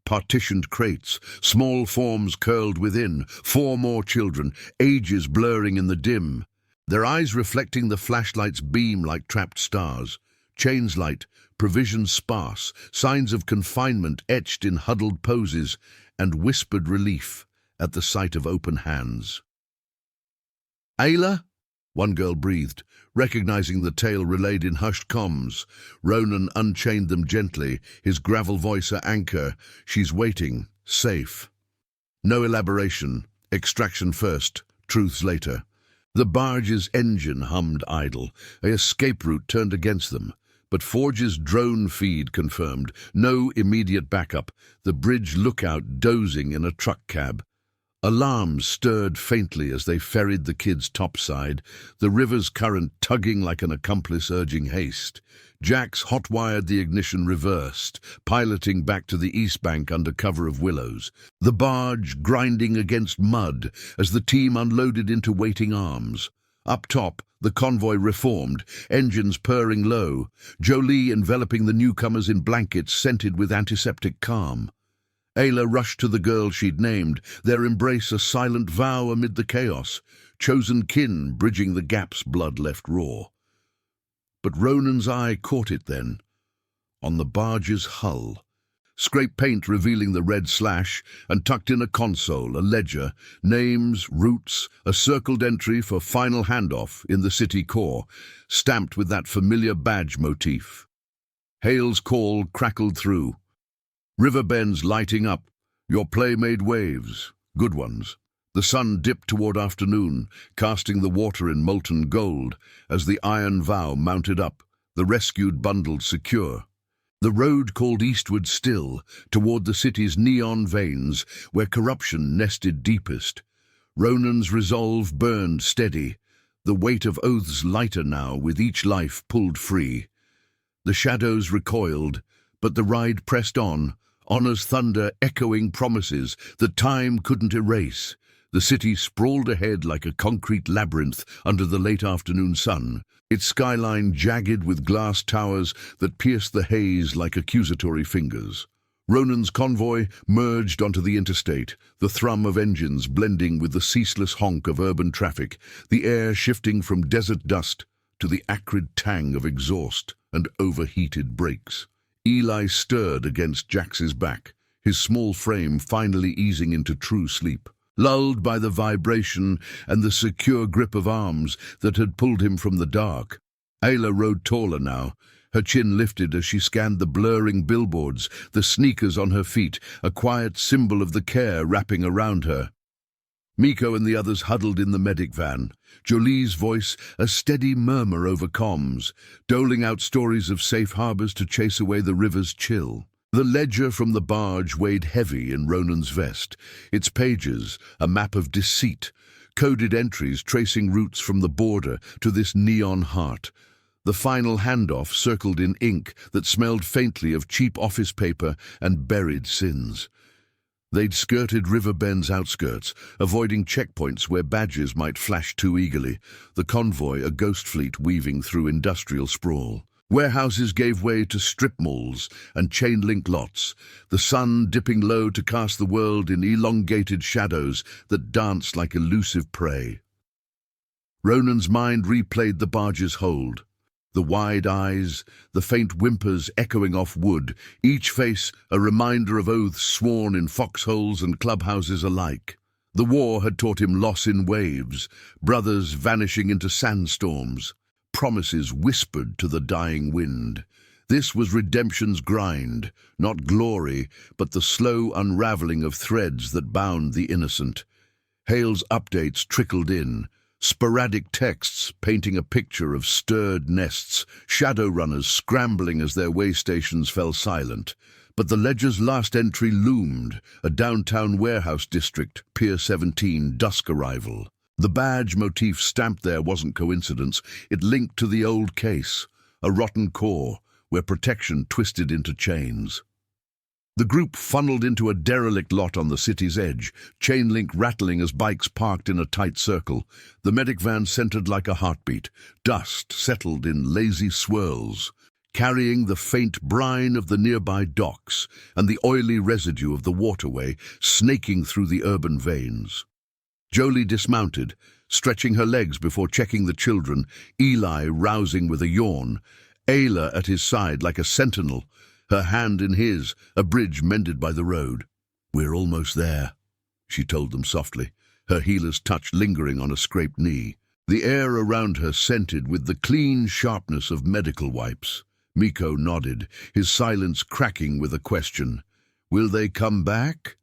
Partitioned crates, small forms curled within, 4 more children, ages blurring in the dim. Their eyes reflecting the flashlight's beam like trapped stars. Chains light, provisions sparse, signs of confinement etched in huddled poses, and whispered relief at the sight of open hands. "Ayla?" One girl breathed, recognizing the tale relayed in hushed comms. Ronan unchained them gently, his gravel voice a anchor. "She's waiting, safe." No elaboration, extraction first, truths later. The barge's engine hummed idle, a escape route turned against them. But Forge's drone feed confirmed, no immediate backup, the bridge lookout dozing in a truck cab. Alarms stirred faintly as they ferried the kids topside, the river's current tugging like an accomplice urging haste. Jax hot-wired the ignition reversed, piloting back to the east bank under cover of willows, the barge grinding against mud as the team unloaded into waiting arms. Up top, the convoy reformed, engines purring low, Jolie enveloping the newcomers in blankets scented with antiseptic calm. Ayla rushed to the girl she'd named, their embrace a silent vow amid the chaos, chosen kin bridging the gaps blood left raw. But Ronan's eye caught it then, on the barge's hull. Scraped paint revealing the red slash, and tucked in a console, a ledger, names, routes, a circled entry for final handoff in the city core, stamped with that familiar badge motif. Hale's call crackled through. River bends lighting up, your play made waves, good ones. The sun dipped toward afternoon, casting the water in molten gold, as the iron vow mounted up, the rescued bundled secure. The road called eastward still, toward the city's neon veins, where corruption nested deepest. Ronan's resolve burned steady, the weight of oaths lighter now with each life pulled free. The shadows recoiled, but the ride pressed on, honor's thunder echoing promises that time couldn't erase. The city sprawled ahead like a concrete labyrinth under the late afternoon sun, its skyline jagged with glass towers that pierced the haze like accusatory fingers. Ronan's convoy merged onto the interstate, the thrum of engines blending with the ceaseless honk of urban traffic, the air shifting from desert dust to the acrid tang of exhaust and overheated brakes. Eli stirred against Jax's back, his small frame finally easing into true sleep, lulled by the vibration and the secure grip of arms that had pulled him from the dark. Ayla rode taller now, her chin lifted as she scanned the blurring billboards, the sneakers on her feet, a quiet symbol of the care wrapping around her. Miko and the others huddled in the medic van, Jolie's voice a steady murmur over comms, doling out stories of safe harbors to chase away the river's chill. The ledger from the barge weighed heavy in Ronan's vest, its pages a map of deceit, coded entries tracing routes from the border to this neon heart. The final handoff circled in ink that smelled faintly of cheap office paper and buried sins. They'd skirted River Bend's outskirts, avoiding checkpoints where badges might flash too eagerly, the convoy a ghost fleet weaving through industrial sprawl. Warehouses gave way to strip malls and chain-link lots, the sun dipping low to cast the world in elongated shadows that danced like elusive prey. Ronan's mind replayed the barge's hold. The wide eyes, the faint whimpers echoing off wood, each face a reminder of oaths sworn in foxholes and clubhouses alike. The war had taught him loss in waves, brothers vanishing into sandstorms, promises whispered to the dying wind. This was redemption's grind, not glory, but the slow unraveling of threads that bound the innocent. Hale's updates trickled in, sporadic texts painting a picture of stirred nests, shadow runners scrambling as their way stations fell silent. But the ledger's last entry loomed, a downtown warehouse district, Pier 17, dusk arrival. The badge motif stamped there wasn't coincidence, it linked to the old case, a rotten core, where protection twisted into chains. The group funneled into a derelict lot on the city's edge, chain link rattling as bikes parked in a tight circle. The medic van centered like a heartbeat. Dust settled in lazy swirls, carrying the faint brine of the nearby docks and the oily residue of the waterway snaking through the urban veins. Jolie dismounted, stretching her legs before checking the children, Eli rousing with a yawn, Ayla at his side like a sentinel, her hand in his, a bridge mended by the road. "We're almost there," she told them softly, her heeler's touch lingering on a scraped knee. The air around her scented with the clean sharpness of medical wipes. Miko nodded, his silence cracking with a question. "Will they come back?"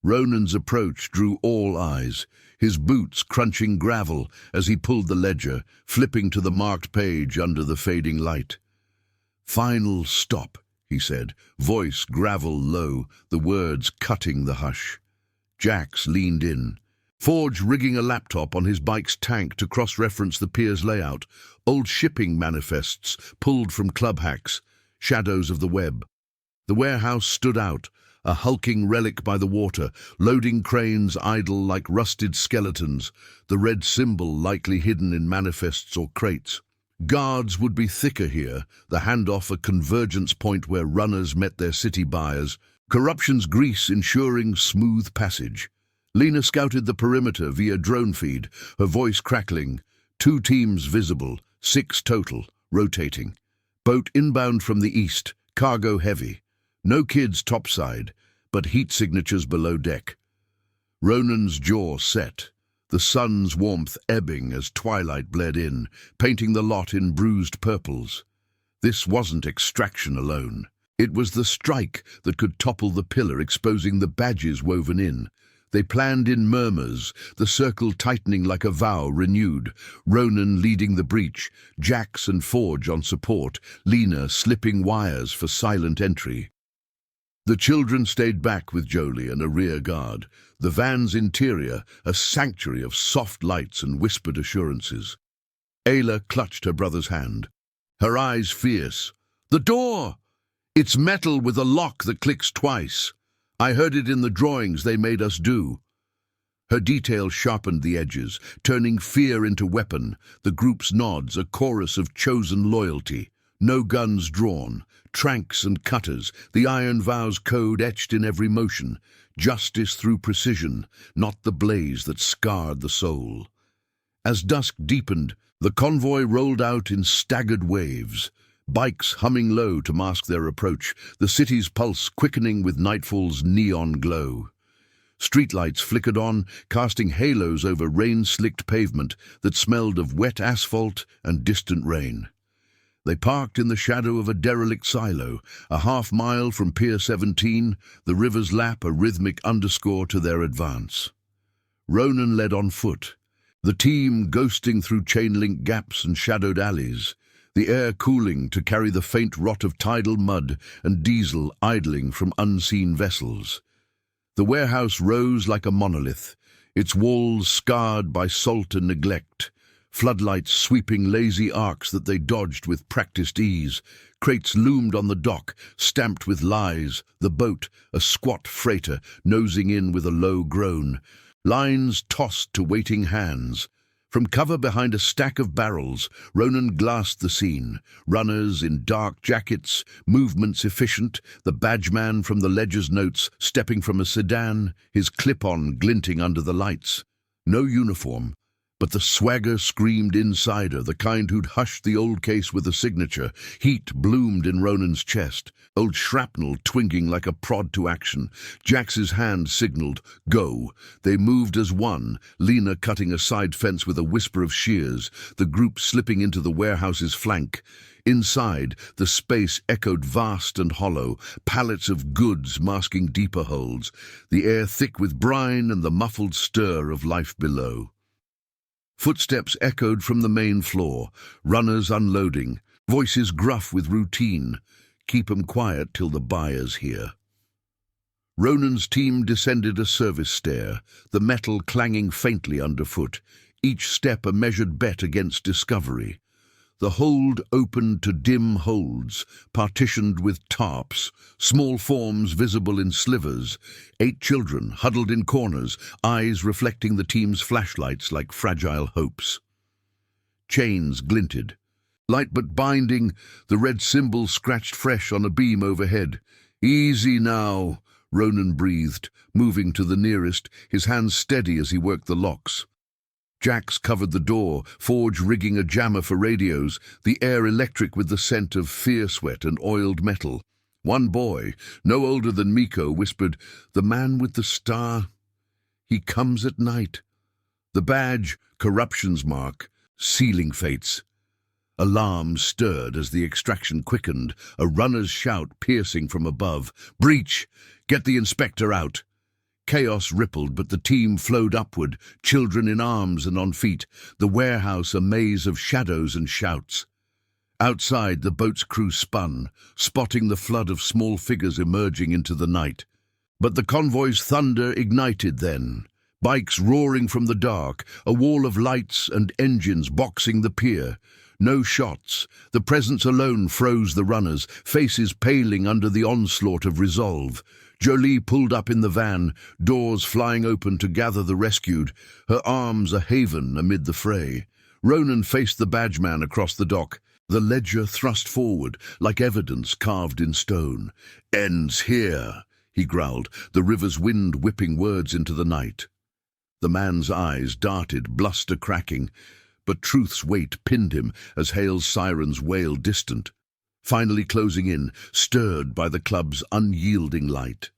Ronan's approach drew all eyes, his boots crunching gravel as he pulled the ledger, flipping to the marked page under the fading light. "Final stop," he said, voice gravel low, the words cutting the hush. Jax leaned in, Forge rigging a laptop on his bike's tank to cross-reference the pier's layout, old shipping manifests pulled from club hacks, shadows of the web. The warehouse stood out, a hulking relic by the water, loading cranes idle like rusted skeletons, the red symbol likely hidden in manifests or crates. Guards would be thicker here, the handoff a convergence point where runners met their city buyers, corruption's grease ensuring smooth passage. Lena scouted the perimeter via drone feed, her voice crackling. 2 teams visible, 6 total, rotating. Boat inbound from the east, cargo heavy. No kids topside, but heat signatures below deck. Ronan's jaw set, the sun's warmth ebbing as twilight bled in, painting the lot in bruised purples. This wasn't extraction alone. It was the strike that could topple the pillar, exposing the badges woven in. They planned in murmurs, the circle tightening like a vow renewed, Ronan leading the breach, Jax and Forge on support, Lena slipping wires for silent entry. The children stayed back with Jolie and a rear guard, the van's interior a sanctuary of soft lights and whispered assurances. Ayla clutched her brother's hand, her eyes fierce. "The door! It's metal with a lock that clicks twice. I heard it in the drawings they made us do." Her detail sharpened the edges, turning fear into weapon, the group's nods a chorus of chosen loyalty. No guns drawn, tranks and cutters, the Iron Vows code etched in every motion, justice through precision, not the blaze that scarred the soul. As dusk deepened, the convoy rolled out in staggered waves, bikes humming low to mask their approach, the city's pulse quickening with nightfall's neon glow. Streetlights flickered on, casting halos over rain-slicked pavement that smelled of wet asphalt and distant rain. They parked in the shadow of a derelict silo, a half-mile from Pier 17, the river's lap a rhythmic underscore to their advance. Ronan led on foot, the team ghosting through chain-link gaps and shadowed alleys, the air cooling to carry the faint rot of tidal mud and diesel idling from unseen vessels. The warehouse rose like a monolith, its walls scarred by salt and neglect, floodlights sweeping lazy arcs that they dodged with practiced ease. Crates loomed on the dock, stamped with lies, the boat, a squat freighter, nosing in with a low groan. Lines tossed to waiting hands. From cover behind a stack of barrels, Ronan glassed the scene. Runners in dark jackets, movements efficient, the badgeman from the ledger's notes stepping from a sedan, his clip-on glinting under the lights. No uniform, but the swagger screamed insider, the kind who'd hushed the old case with a signature. Heat bloomed in Ronan's chest, old shrapnel twinging like a prod to action. Jax's hand signaled, "Go." They moved as one, Lena cutting a side fence with a whisper of shears, the group slipping into the warehouse's flank. Inside, the space echoed vast and hollow, pallets of goods masking deeper holds, the air thick with brine and the muffled stir of life below. Footsteps echoed from the main floor, runners unloading, voices gruff with routine. Keep 'em quiet till the buyer's here. Ronan's team descended a service stair, the metal clanging faintly underfoot, each step a measured bet against discovery. The hold opened to dim holds, partitioned with tarps, small forms visible in slivers, 8 children huddled in corners, eyes reflecting the team's flashlights like fragile hopes. Chains glinted. Light but binding, the red symbol scratched fresh on a beam overhead. "Easy now," Ronan breathed, moving to the nearest, his hands steady as he worked the locks. Jax covered the door, Forge rigging a jammer for radios, the air electric with the scent of fear sweat and oiled metal. One boy, no older than Miko, whispered, "The man with the star, he comes at night." The badge, corruption's mark, sealing fates. Alarm stirred as the extraction quickened, a runner's shout piercing from above. "Breach! Get the inspector out!" Chaos rippled, but the team flowed upward, children in arms and on feet, the warehouse a maze of shadows and shouts. Outside, the boat's crew spun, spotting the flood of small figures emerging into the night. But the convoy's thunder ignited then. Bikes roaring from the dark, a wall of lights and engines boxing the pier. No shots. The presence alone froze the runners, faces paling under the onslaught of resolve. Jolie pulled up in the van, doors flying open to gather the rescued, her arms a haven amid the fray. Ronan faced the badgeman across the dock, the ledger thrust forward, like evidence carved in stone. "Ends here," he growled, the river's wind whipping words into the night. The man's eyes darted, bluster cracking, but truth's weight pinned him as Hale's sirens wailed distant, finally closing in, stirred by the club's unyielding light.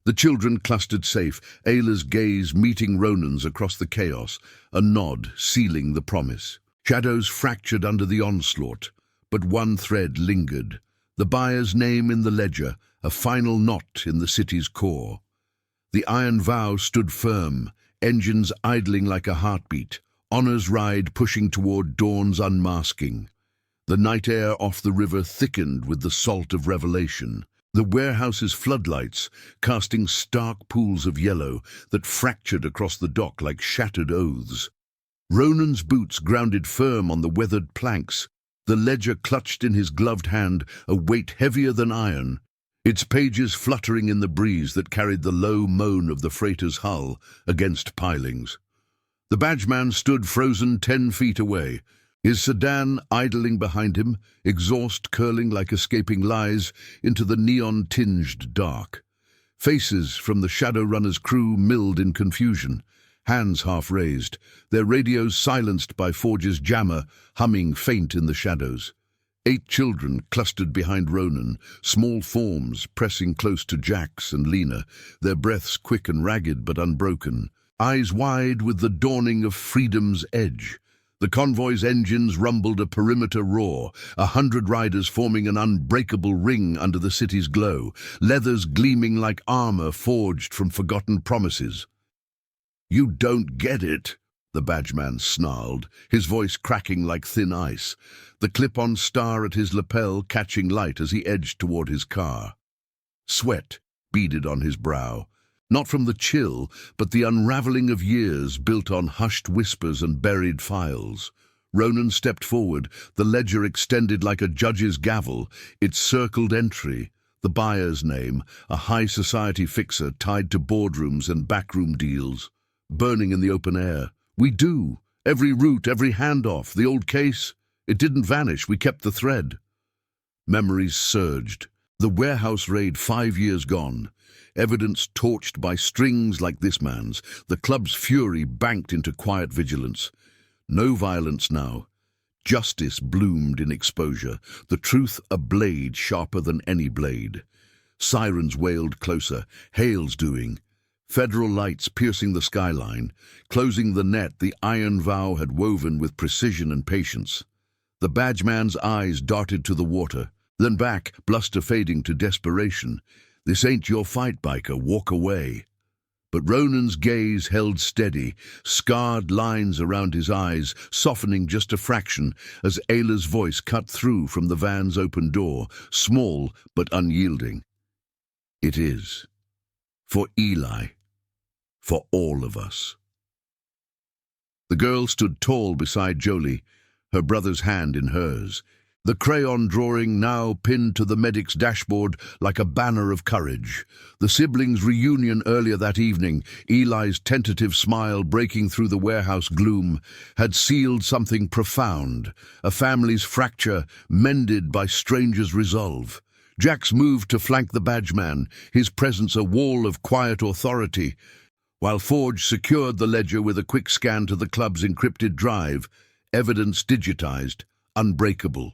The children clustered safe, Ayla's gaze meeting Ronan's across the chaos, a nod sealing the promise. Shadows fractured under the onslaught, but one thread lingered, the buyer's name in the ledger, a final knot in the city's core. The iron vow stood firm, engines idling like a heartbeat, Honor's ride pushing toward dawn's unmasking. The night air off the river thickened with the salt of revelation, the warehouse's floodlights casting stark pools of yellow that fractured across the dock like shattered oaths. Ronan's boots grounded firm on the weathered planks, the ledger clutched in his gloved hand, a weight heavier than iron, its pages fluttering in the breeze that carried the low moan of the freighter's hull against pilings. The badgeman stood frozen 10 feet away, his sedan idling behind him, exhaust curling like escaping lies into the neon-tinged dark. Faces from the Shadowrunner's crew milled in confusion, hands half raised, their radios silenced by Forge's jammer, humming faint in the shadows. 8 children clustered behind Ronan, small forms pressing close to Jax and Lena, their breaths quick and ragged but unbroken, eyes wide with the dawning of freedom's edge. The convoy's engines rumbled a perimeter roar, 100 riders forming an unbreakable ring under the city's glow, leathers gleaming like armor forged from forgotten promises. "You don't get it," the badgeman snarled, his voice cracking like thin ice, the clip-on star at his lapel catching light as he edged toward his car. Sweat beaded on his brow. Not from the chill, but the unraveling of years built on hushed whispers and buried files. Ronan stepped forward, the ledger extended like a judge's gavel, its circled entry, the buyer's name, a high society fixer tied to boardrooms and backroom deals, burning in the open air. We do. Every route, every handoff, the old case. It didn't vanish, we kept the thread. Memories surged. The warehouse raid 5 years gone. Evidence torched by strings like this man's. The club's fury banked into quiet vigilance. No violence now. Justice bloomed in exposure, the truth a blade sharper than any blade. Sirens wailed closer, Hale's doing. Federal lights piercing the skyline, closing the net the iron vow had woven with precision and patience. The badgeman's eyes darted to the water, then back, bluster fading to desperation. This ain't your fight, biker, walk away. But Ronan's gaze held steady, scarred lines around his eyes, softening just a fraction as Ayla's voice cut through from the van's open door, small but unyielding. It is. For Eli. For all of us. The girl stood tall beside Jolie, her brother's hand in hers, the crayon drawing now pinned to the medic's dashboard like a banner of courage. The siblings' reunion earlier that evening, Eli's tentative smile breaking through the warehouse gloom, had sealed something profound, a family's fracture mended by strangers' resolve. Jax moved to flank the badgeman, his presence a wall of quiet authority, while Forge secured the ledger with a quick scan to the club's encrypted drive, evidence digitized, unbreakable.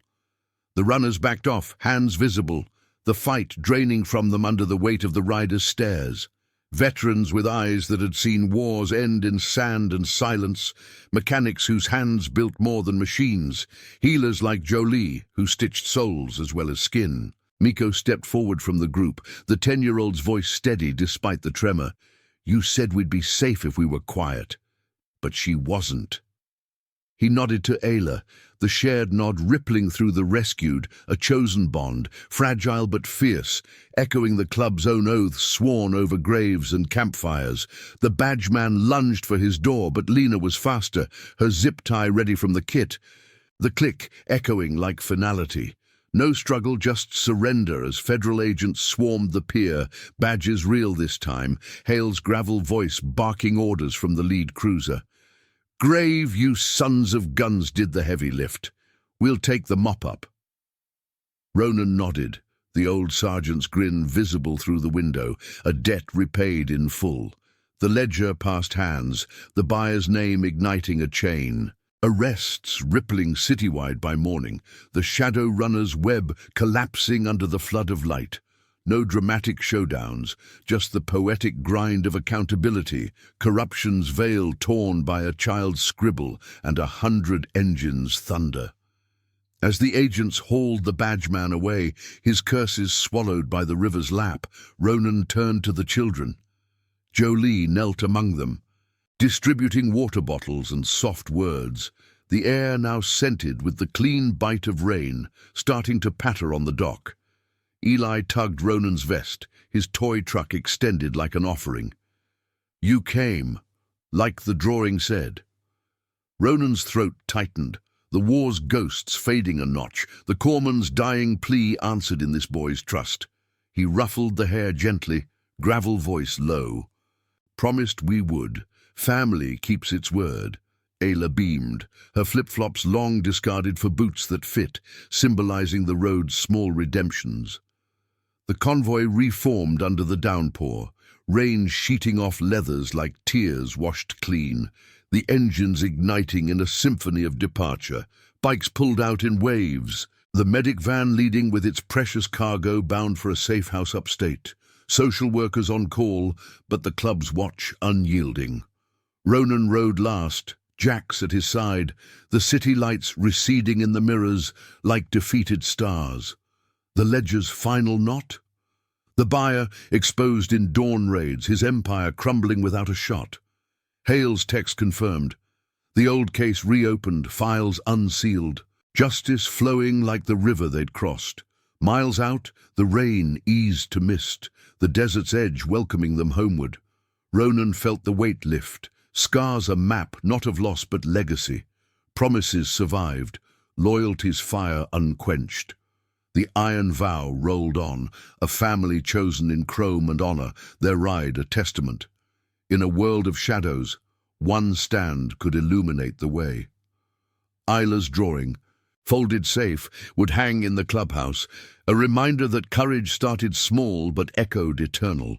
The runners backed off, hands visible, the fight draining from them under the weight of the riders' stares. Veterans with eyes that had seen wars end in sand and silence, mechanics whose hands built more than machines, healers like Jolie, who stitched souls as well as skin. Miko stepped forward from the group, the 10-year-old's voice steady despite the tremor. You said we'd be safe if we were quiet. But she wasn't. He nodded to Ayla, the shared nod rippling through the rescued, a chosen bond, fragile but fierce, echoing the club's own oaths sworn over graves and campfires. The badgeman lunged for his door, but Lena was faster, her zip tie ready from the kit. The click echoing like finality. No struggle, just surrender as federal agents swarmed the pier, badges real this time, Hale's gravel voice barking orders from the lead cruiser. Grave, you sons of guns, did the heavy lift. We'll take the mop-up. Ronan nodded, the old sergeant's grin visible through the window, a debt repaid in full. The ledger passed hands, the buyer's name igniting a chain. Arrests rippling citywide by morning, the shadow runner's web collapsing under the flood of light. No dramatic showdowns, just the poetic grind of accountability, corruption's veil torn by a child's scribble and 100 engines' thunder. As the agents hauled the badgeman away, his curses swallowed by the river's lap, Ronan turned to the children. Jolie knelt among them, distributing water bottles and soft words, the air now scented with the clean bite of rain starting to patter on the dock. Eli tugged Ronan's vest, his toy truck extended like an offering. You came, like the drawing said. Ronan's throat tightened, the war's ghosts fading a notch, the corpsman's dying plea answered in this boy's trust. He ruffled the hair gently, gravel voice low. Promised we would. Family keeps its word. Ayla beamed, her flip-flops long discarded for boots that fit, symbolizing the road's small redemptions. The convoy reformed under the downpour, rain sheeting off leathers like tears washed clean, the engines igniting in a symphony of departure, bikes pulled out in waves, the medic van leading with its precious cargo bound for a safe house upstate, social workers on call, but the club's watch unyielding. Ronan rode last, Jax at his side, the city lights receding in the mirrors like defeated stars. The ledger's final knot? The buyer exposed in dawn raids, his empire crumbling without a shot. Hale's text confirmed. The old case reopened, files unsealed. Justice flowing like the river they'd crossed. Miles out, the rain eased to mist, the desert's edge welcoming them homeward. Ronan felt the weight lift. Scars a map, not of loss but legacy. Promises survived, loyalty's fire unquenched. The iron vow rolled on, a family chosen in chrome and honor, their ride a testament. In a world of shadows, one stand could illuminate the way. Isla's drawing, folded safe, would hang in the clubhouse, a reminder that courage started small but echoed eternal.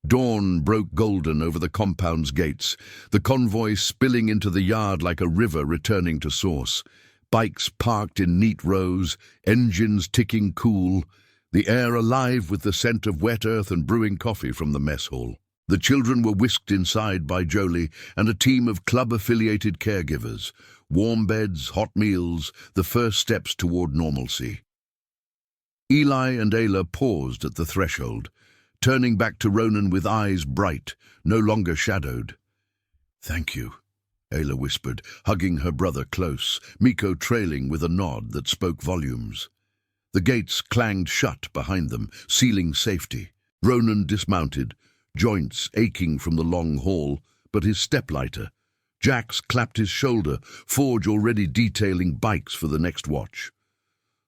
Dawn broke golden over the compound's gates, the convoy spilling into the yard like a river returning to source. Bikes parked in neat rows, engines ticking cool, the air alive with the scent of wet earth and brewing coffee from the mess hall. The children were whisked inside by Jolie and a team of club-affiliated caregivers. Warm beds, hot meals, the first steps toward normalcy. Eli and Ayla paused at the threshold, turning back to Ronan with eyes bright, no longer shadowed. "Thank you," Ayla whispered, hugging her brother close, Miko trailing with a nod that spoke volumes. The gates clanged shut behind them, sealing safety. Ronan dismounted, joints aching from the long haul, but his step lighter. Jax clapped his shoulder, Forge already detailing bikes for the next watch.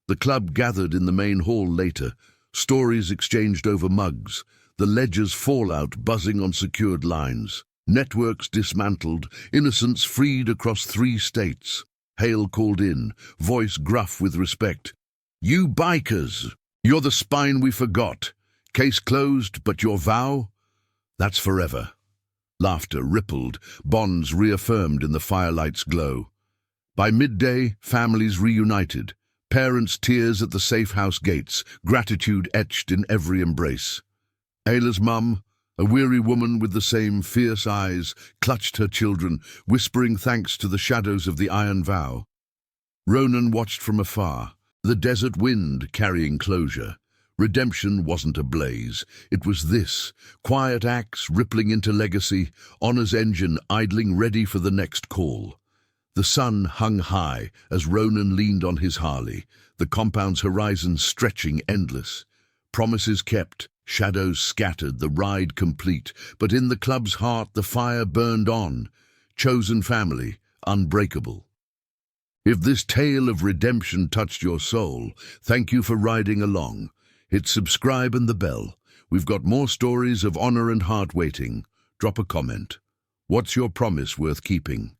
The club gathered in the main hall later, stories exchanged over mugs, the ledger's fallout buzzing on secured lines. Networks dismantled, innocents freed across 3 states. Hale called in, voice gruff with respect. "You bikers! You're the spine we forgot. Case closed, but your vow? That's forever." Laughter rippled, bonds reaffirmed in the firelight's glow. By midday, families reunited. Parents' tears at the safe house gates, gratitude etched in every embrace. Ayla's mum, a weary woman with the same fierce eyes, clutched her children, whispering thanks to the shadows of the iron vow. Ronan watched from afar, the desert wind carrying closure. Redemption wasn't a blaze. It was this, quiet axe rippling into legacy, honor's engine idling ready for the next call. The sun hung high as Ronan leaned on his Harley, the compound's horizon stretching endless. Promises kept, shadows scattered, the ride complete, but in the club's heart the fire burned on. Chosen family, unbreakable. If this tale of redemption touched your soul, thank you for riding along. Hit subscribe and the bell. We've got more stories of honor and heart waiting. Drop a comment. What's your promise worth keeping?